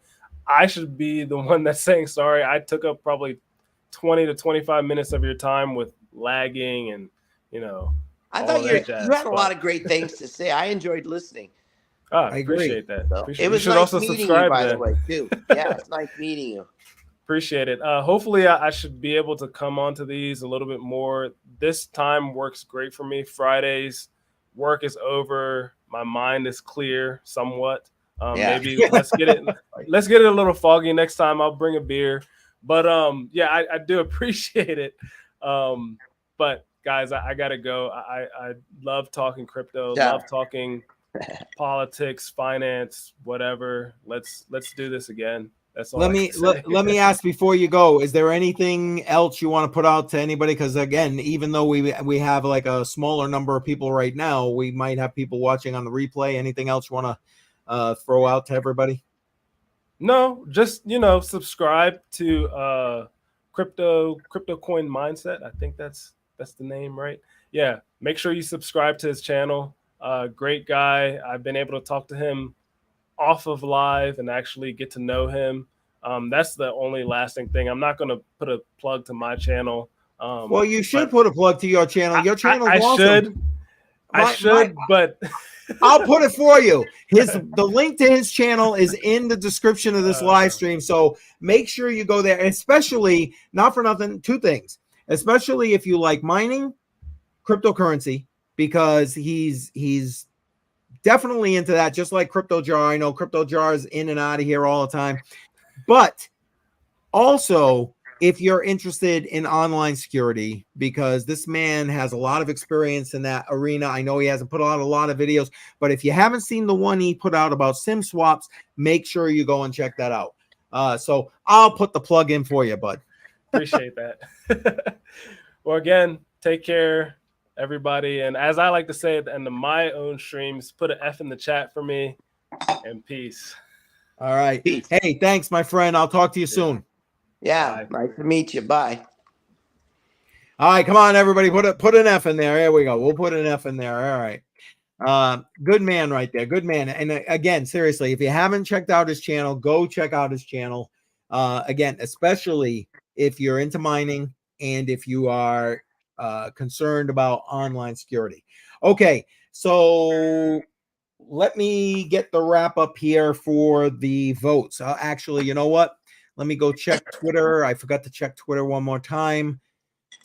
I should be the one that's saying sorry. I took up probably 20 to 25 minutes of your time with lagging and, I thought you had a lot of great things to say. I enjoyed listening. I appreciate that. So, it was nice meeting you, by the way, too. Yeah, it's nice meeting you. Appreciate it. Hopefully, I should be able to come onto these a little bit more. This time works great for me. Fridays, work is over. My mind is clear somewhat. Maybe let's get it a little foggy next time. I'll bring a beer. But I do appreciate it. But guys, I gotta go. I love talking crypto. Love talking politics, finance, whatever. Let's do this again. That's all. Let me ask before you go, is there anything else you want to put out to anybody? Because again, even though we have like a smaller number of people right now, we might have people watching on the replay. Anything else you want to throw out to everybody? No, just subscribe to crypto coin mindset. I think that's the name, right? Yeah, make sure you subscribe to his channel. Great guy. I've been able to talk to him off of live and actually get to know him. That's the only lasting thing. I'm not going to put a plug to my channel. Well, you should put a plug to your channel. Your channel is awesome. I should, but I'll put it for you. The link to his channel is in the description of this live stream. So make sure you go there, especially, not for nothing, 2 things, especially if you like mining, cryptocurrency, because he's definitely into that, just like Crypto Jar. I know Crypto Jar is in and out of here all the time. But also, if you're interested in online security, because this man has a lot of experience in that arena. I know he hasn't put out a lot of videos, but if you haven't seen the one he put out about SIM swaps, make sure you go and check that out. So I'll put the plug in for you, bud. Appreciate that. Well, again, take care, everybody. And as I like to say at the end of my own streams, put an F in the chat for me, and peace. All right. Peace. Hey, thanks, my friend. I'll talk to you soon. Yeah, Bye. nice to meet you. Bye. All right, come on, everybody. Put an F in there. There we go. We'll put an F in there. All right. Good man right there. Good man. And again, seriously, if you haven't checked out his channel, go check out his channel. Again, especially if you're into mining and if you are concerned about online security. Okay, so let me get the wrap up here for the votes. Actually, you know what? Let me go check Twitter. I forgot to check Twitter one more time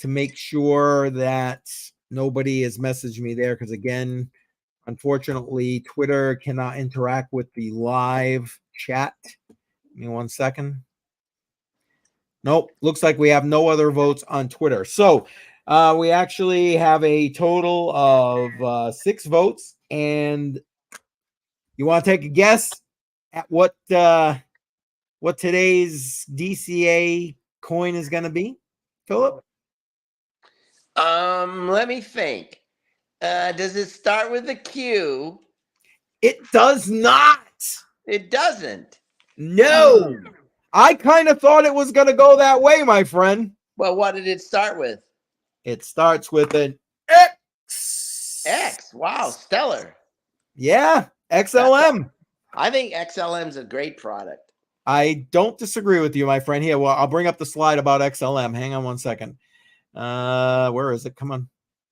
to make sure that nobody has messaged me there, because again, unfortunately, Twitter cannot interact with the live chat. Give me 1 second. Nope, looks like we have no other votes on Twitter. So we actually have a total of 6 votes. And you want to take a guess at what today's DCA coin is going to be, Philip? Let me think. Does it start with a Q? It does not. It doesn't. No. I kind of thought it was going to go that way, my friend. Well, what did it start with? It starts with an X. X. Wow, stellar. Yeah, XLM. I think XLM is a great product. I don't disagree with you, my friend. Here, well, I'll bring up the slide about XLM. Hang on 1 second. Where is it? Come on.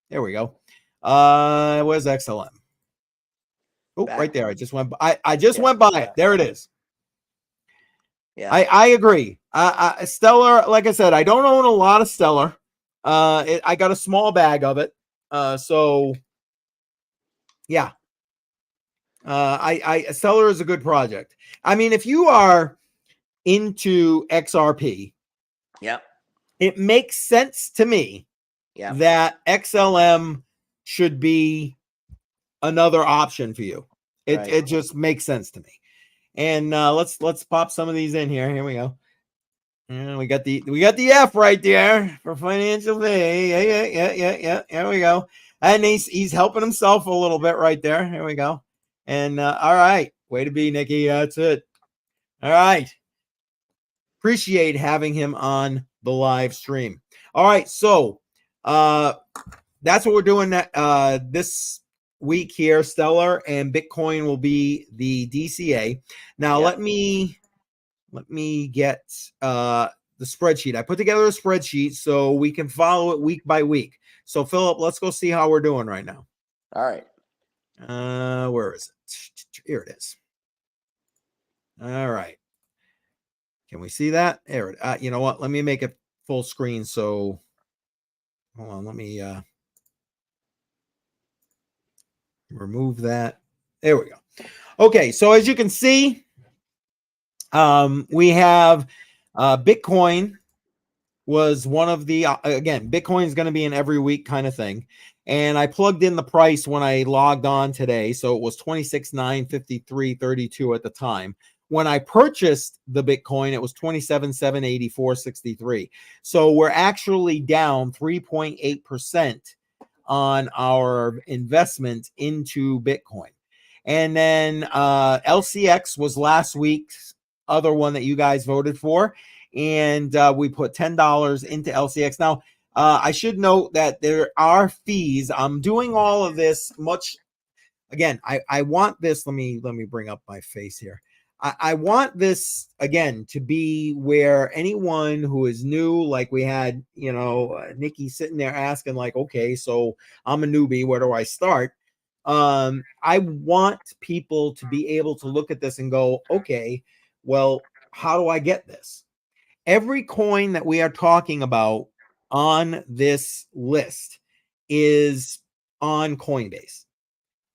There we go. Where's XLM? Oh, right there. I just went by it. There it is. Yeah. I agree. Stellar, like I said, I don't own a lot of Stellar. I got a small bag of it. So yeah. Stellar is a good project. I mean, if you are into XRP, Yep. it makes sense to me that XLM should be another option for you. It just makes sense to me. And let's pop some of these in here. Here we go. And we got the F right there for financial day. Yeah. Here we go. And he's helping himself a little bit right there. Here we go. And all right, way to be, Nikki. That's it. All right. Appreciate having him on the live stream. All right, so that's what we're doing this week here. Stellar and Bitcoin will be the DCA. Now let me get the spreadsheet. I put together a spreadsheet so we can follow it week by week. So Philip, let's go see how we're doing right now. All right. Where is it? Here it is. All right. Can we see that? There it. You know what? Let me make it full screen. So hold on. Let me remove that. There we go. Okay. So as you can see, we have Bitcoin was one of the again, Bitcoin is going to be an every week kind of thing. And I plugged in the price when I logged on today. So it was 26,953.32 at the time. When I purchased the Bitcoin, it was 27,784.63. So we're actually down 3.8% on our investment into Bitcoin. And then LCX was last week's other one that you guys voted for. And we put $10 into LCX. Now, I should note that there are fees. I'm doing all of this much. Again, I want this. Let me bring up my face here. I want this again to be where anyone who is new, like we had, Nikki sitting there asking, like, okay, so I'm a newbie. Where do I start? I want people to be able to look at this and go, okay, well, how do I get this? Every coin that we are talking about on this list is on Coinbase.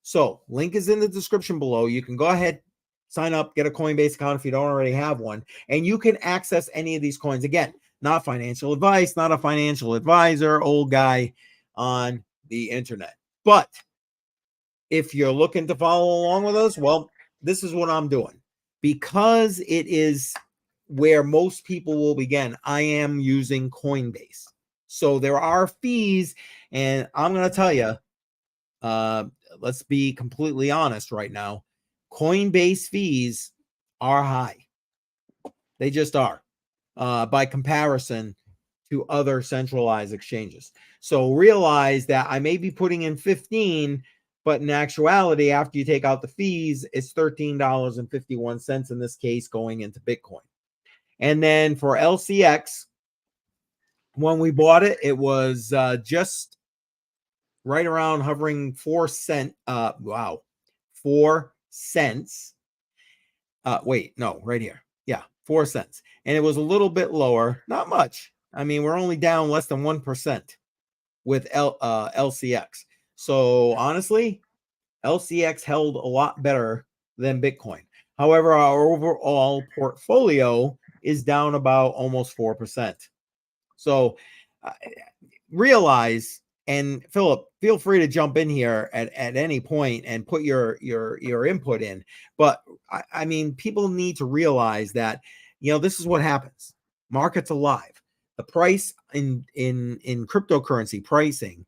So link is in the description below. You can go ahead, sign up, get a Coinbase account if you don't already have one, and you can access any of these coins. Again, not financial advice, not a financial advisor, old guy on the internet. But if you're looking to follow along with us, well, this is what I'm doing. Because it is where most people will begin, I am using Coinbase. So there are fees, and I'm going to tell you, let's be completely honest right now. Coinbase fees are high. They just are, by comparison to other centralized exchanges. So realize that I may be putting in 15, but in actuality, after you take out the fees, it's $13.51 in this case going into Bitcoin. And then for LCX, when we bought it, it was just right around hovering 4 cents. 4 cents. Wait, no, right here. Yeah, 4 cents. And it was a little bit lower, not much. I mean, we're only down less than 1% with LCX. So honestly, LCX held a lot better than Bitcoin. However, our overall portfolio is down about almost 4%. So realize, and Philip, feel free to jump in here at any point and put your input in. But I mean, people need to realize that, this is what happens. Market's alive. The price in cryptocurrency pricing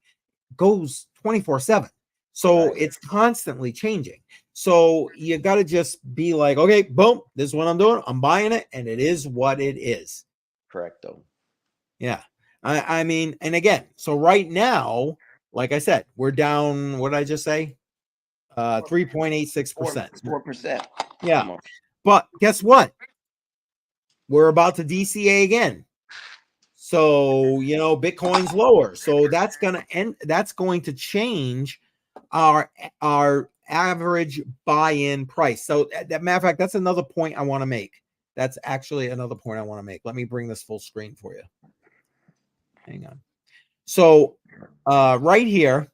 goes 24/7. So it's constantly changing. So you got to just be like, okay, boom, this is what I'm doing. I'm buying it, and it is what it is. Correcto. Yeah. I mean, and again, so right now, like I said, we're down, what did I just say? 3.86%. 4%. Yeah. But guess what? We're about to DCA again. So, Bitcoin's lower. So that's going to change our average buy-in price. So that matter of fact, that's another point I want to make. That's actually another point I want to make. Let me bring this full screen for you. Hang on. So right here,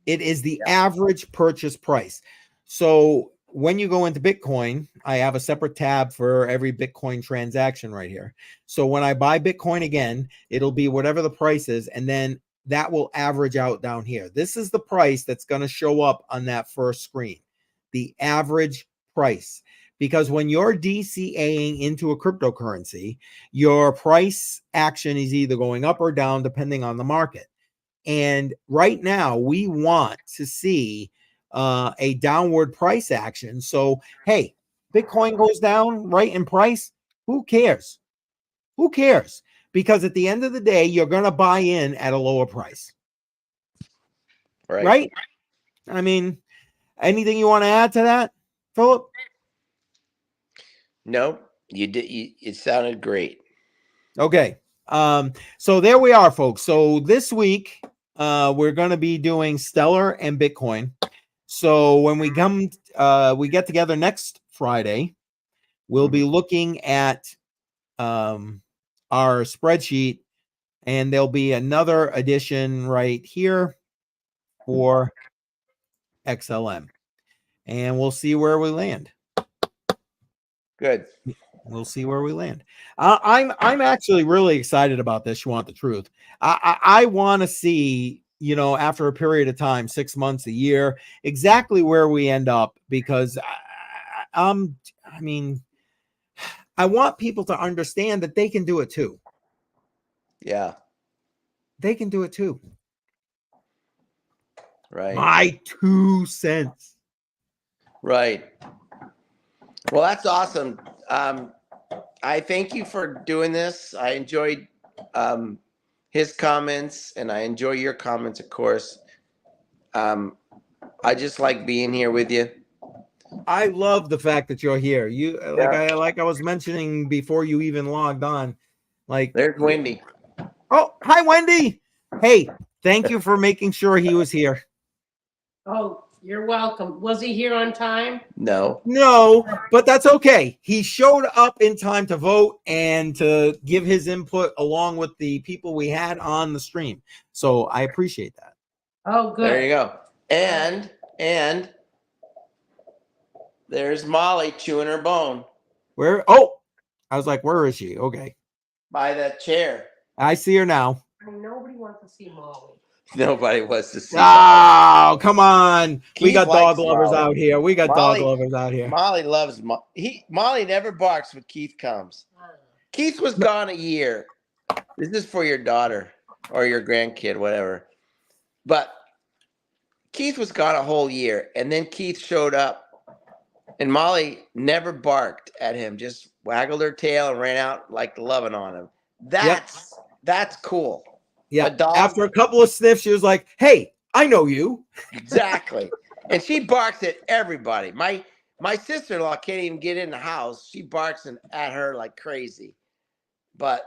it is the average purchase price. So when you go into Bitcoin, I have a separate tab for every Bitcoin transaction right here. So when I buy Bitcoin again, it'll be whatever the price is, and then that will average out down here. This is the price that's going to show up on that first screen, the average price. Because when you're DCAing into a cryptocurrency, your price action is either going up or down depending on the market. And right now, we want to see a downward price action. So, hey, Bitcoin goes down right in price. Who cares? Who cares? Because at the end of the day, you're going to buy in at a lower price. Right? I mean, anything you want to add to that, Philip? No, you did. It sounded great. Okay. So there we are, folks. So this week, we're going to be doing Stellar and Bitcoin. So when we get together next Friday, we'll be looking at our spreadsheet, and there'll be another edition right here for XLM, and we'll see where we land. Good. We'll see where we land. I'm actually really excited about this. You want the truth? I want to see, after a period of time, 6 months, a year, exactly where we end up, because I want people to understand that they can do it too. Yeah. They can do it too. Right. My 2 cents. Right. Well, that's awesome. I thank you for doing this. I enjoyed his comments, and I enjoy your comments, of course. I just like being here with you. I love the fact that you're here. Like I was mentioning before you even logged on. Like, there's Wendy. Oh, hi, Wendy. Hey, thank you for making sure he was here. Oh, you're welcome. Was he here on time? No, but that's okay. He showed up in time to vote and to give his input along with the people we had on the stream. So I appreciate that. Oh, good. There you go. And And there's Molly chewing her bone Where? Oh, I was like, where is she? Okay. by that chair. I see her now. Nobody wants to see Molly. Nobody wants to see Molly. Oh, come on. We Keith got dog likes lovers Molly. out here. We got dog Molly- lovers out here. Molly loves Molly never barks when Keith comes. Keith was gone a year. This is for your daughter or your grandkid, whatever. But Keith was gone a whole year, and then Keith showed up, and Molly never barked at him, just waggled her tail and ran out like loving on him. That's cool. Yeah. A dog. After a couple of sniffs, she was like, hey, I know you. Exactly. And she barks at everybody. My sister-in-law can't even get in the house. She barks at her like crazy. But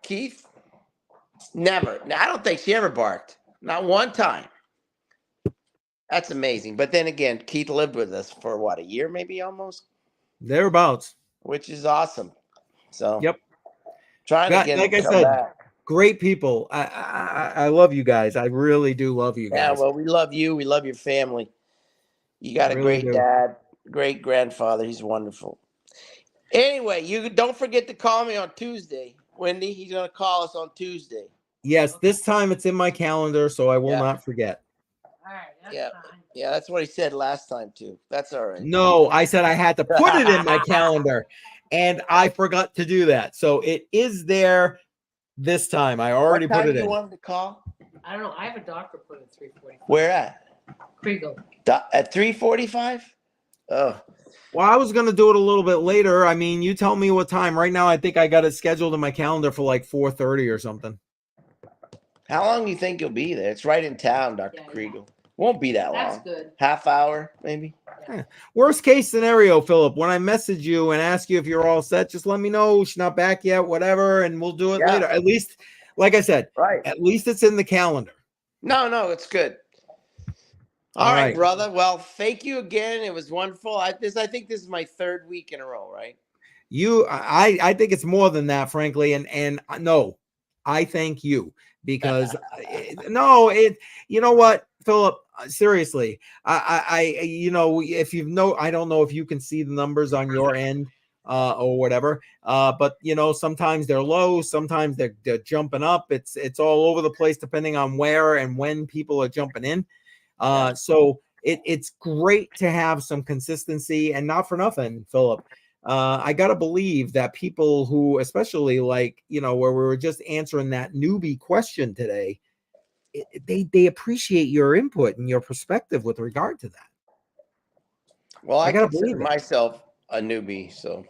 Keith, never. I don't think she ever barked. Not one time. That's amazing. But then again, Keith lived with us for what, a year maybe almost? Thereabouts. Which is awesome. So Yep. Trying to get like him I to come said, back. great people. I love you guys. I really do love you Yeah, guys. well, we love you. We love your family. You got a Really great do. dad, great grandfather. He's wonderful. Anyway, you don't forget to call me on Tuesday. Wendy, he's going to call us on Tuesday. Yes, this time it's in my calendar, so I will Yeah. not forget. All right, that's Yeah. fine. Yeah, that's what he said last time, too. That's all right. No, I said I had to put it in my calendar, and I forgot to do that. So it is there this time. I already What time put it do you in. want him to call? I don't know. I have a doctor appointment at 3:45. Where at? Kriegel. At 3:45? Oh, Well, I was going to do it a little bit later. I mean, you tell me what time. Right now, I think I got it scheduled in my calendar for like 4:30 or something. how long do you think you'll be there? It's right in town, Dr. Yeah, Kriegel. Won't be that That's long. good. Half hour, maybe. Worst case scenario, Philip, when I message you and ask you if you're all set, just let me know she's not back yet, whatever, and we'll do it Yeah. later. At least, like I said, Right. at least it's in the calendar. No, it's good. All All right, right. brother. Well, thank you again. It was wonderful. I think this is my third week in a row, right? I think it's more than that, frankly, and no, I thank you because no, you know what, Philip, seriously, I if you know, I don't know if you can see the numbers on your end or whatever, but sometimes they're low, sometimes they're jumping up. It's all over the place depending on where and when people are jumping in. So it's great to have some consistency, and not for nothing, Philip. I gotta believe that people who, especially like where we were just answering that newbie question today, they appreciate your input and your perspective with regard to that. Well, I gotta consider believe it. myself a newbie, so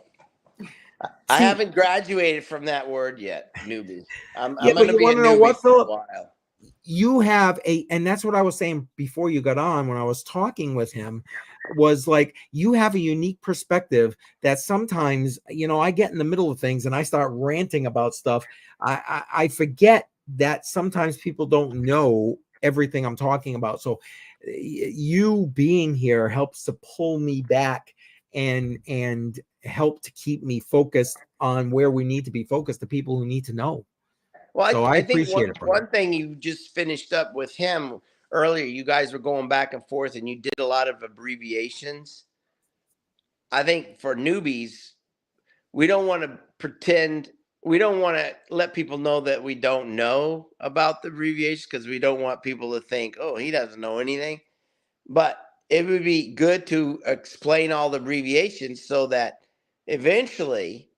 I haven't graduated from that word yet. Newbie. I'm Yeah, going but to you be a want to know newbie what, for a Philip? while. You have and that's what I was saying before you got on when I was talking with him, was like, you have a unique perspective that sometimes, I get in the middle of things and I start ranting about stuff. I forget that sometimes people don't know everything I'm talking about. So you being here helps to pull me back and help to keep me focused on where we need to be focused, the people who need to know. Well, So I think appreciate it, brother. one thing you just finished up with him earlier, you guys were going back and forth and you did a lot of abbreviations. I think for newbies, we don't want to pretend, we don't want to let people know that we don't know about the abbreviations because we don't want people to think, oh, he doesn't know anything. But it would be good to explain all the abbreviations so that eventually,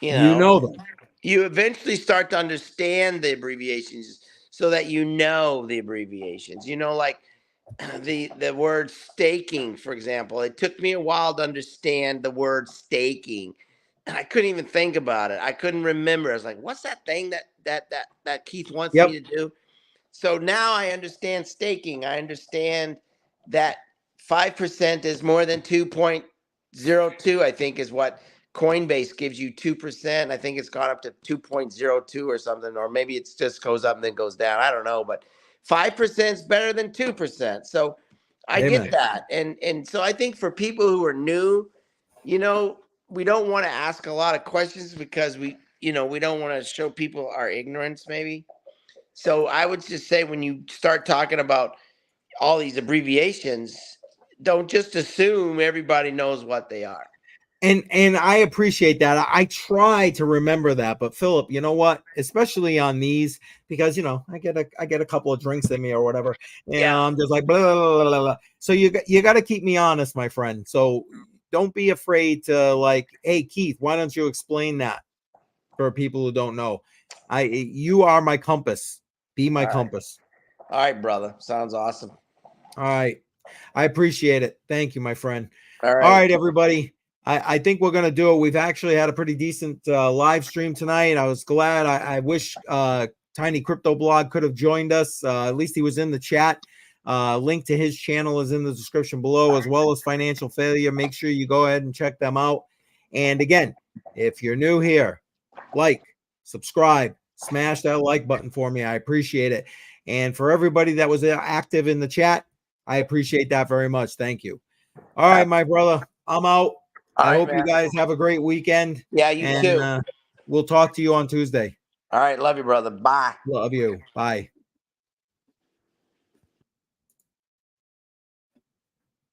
You know them. you eventually start to understand the abbreviations so that you know the abbreviations. Like the word staking, for example. It took me a while to understand the word staking. And I couldn't even think about it. I couldn't remember. I was like, what's that thing that Keith wants Yep. me to do? So now I understand staking. I understand that 5% is more than 2.02, I think is what Coinbase gives you 2%. I think it's gone up to 2.02 or something, or maybe it just goes up and then goes down. I don't know, but 5% is better than 2%. So I Amen. get that. And so I think for people who are new, we don't want to ask a lot of questions because we don't want to show people our ignorance maybe. So I would just say when you start talking about all these abbreviations, don't just assume everybody knows what they are. And I appreciate that. I try to remember that, but Philip, you know what? Especially on these, because I get a couple of drinks in me or whatever, and Yeah. I'm just like blah, blah, blah, blah. So you got to keep me honest, my friend. So don't be afraid to like, hey Keith, why don't you explain that for people who don't know? You are my compass. Be my compass. All right, brother. Sounds awesome. All right. I appreciate it. Thank you, my friend. All right. All right, everybody. I think we're going to do it. We've actually had a pretty decent live stream tonight. I was glad. I wish Tiny Crypto Blog could have joined us. At least he was in the chat. Link to his channel is in the description below, as well as Financial Failure. Make sure you go ahead and check them out. And again, if you're new here, like, subscribe, smash that like button for me. I appreciate it. And for everybody that was active in the chat, I appreciate that very much. Thank you. All right, my brother, I'm out. I hope you guys have a great weekend. Yeah, you too. We'll talk to you on Tuesday. All right. Love you, brother. Bye. Love you. Bye.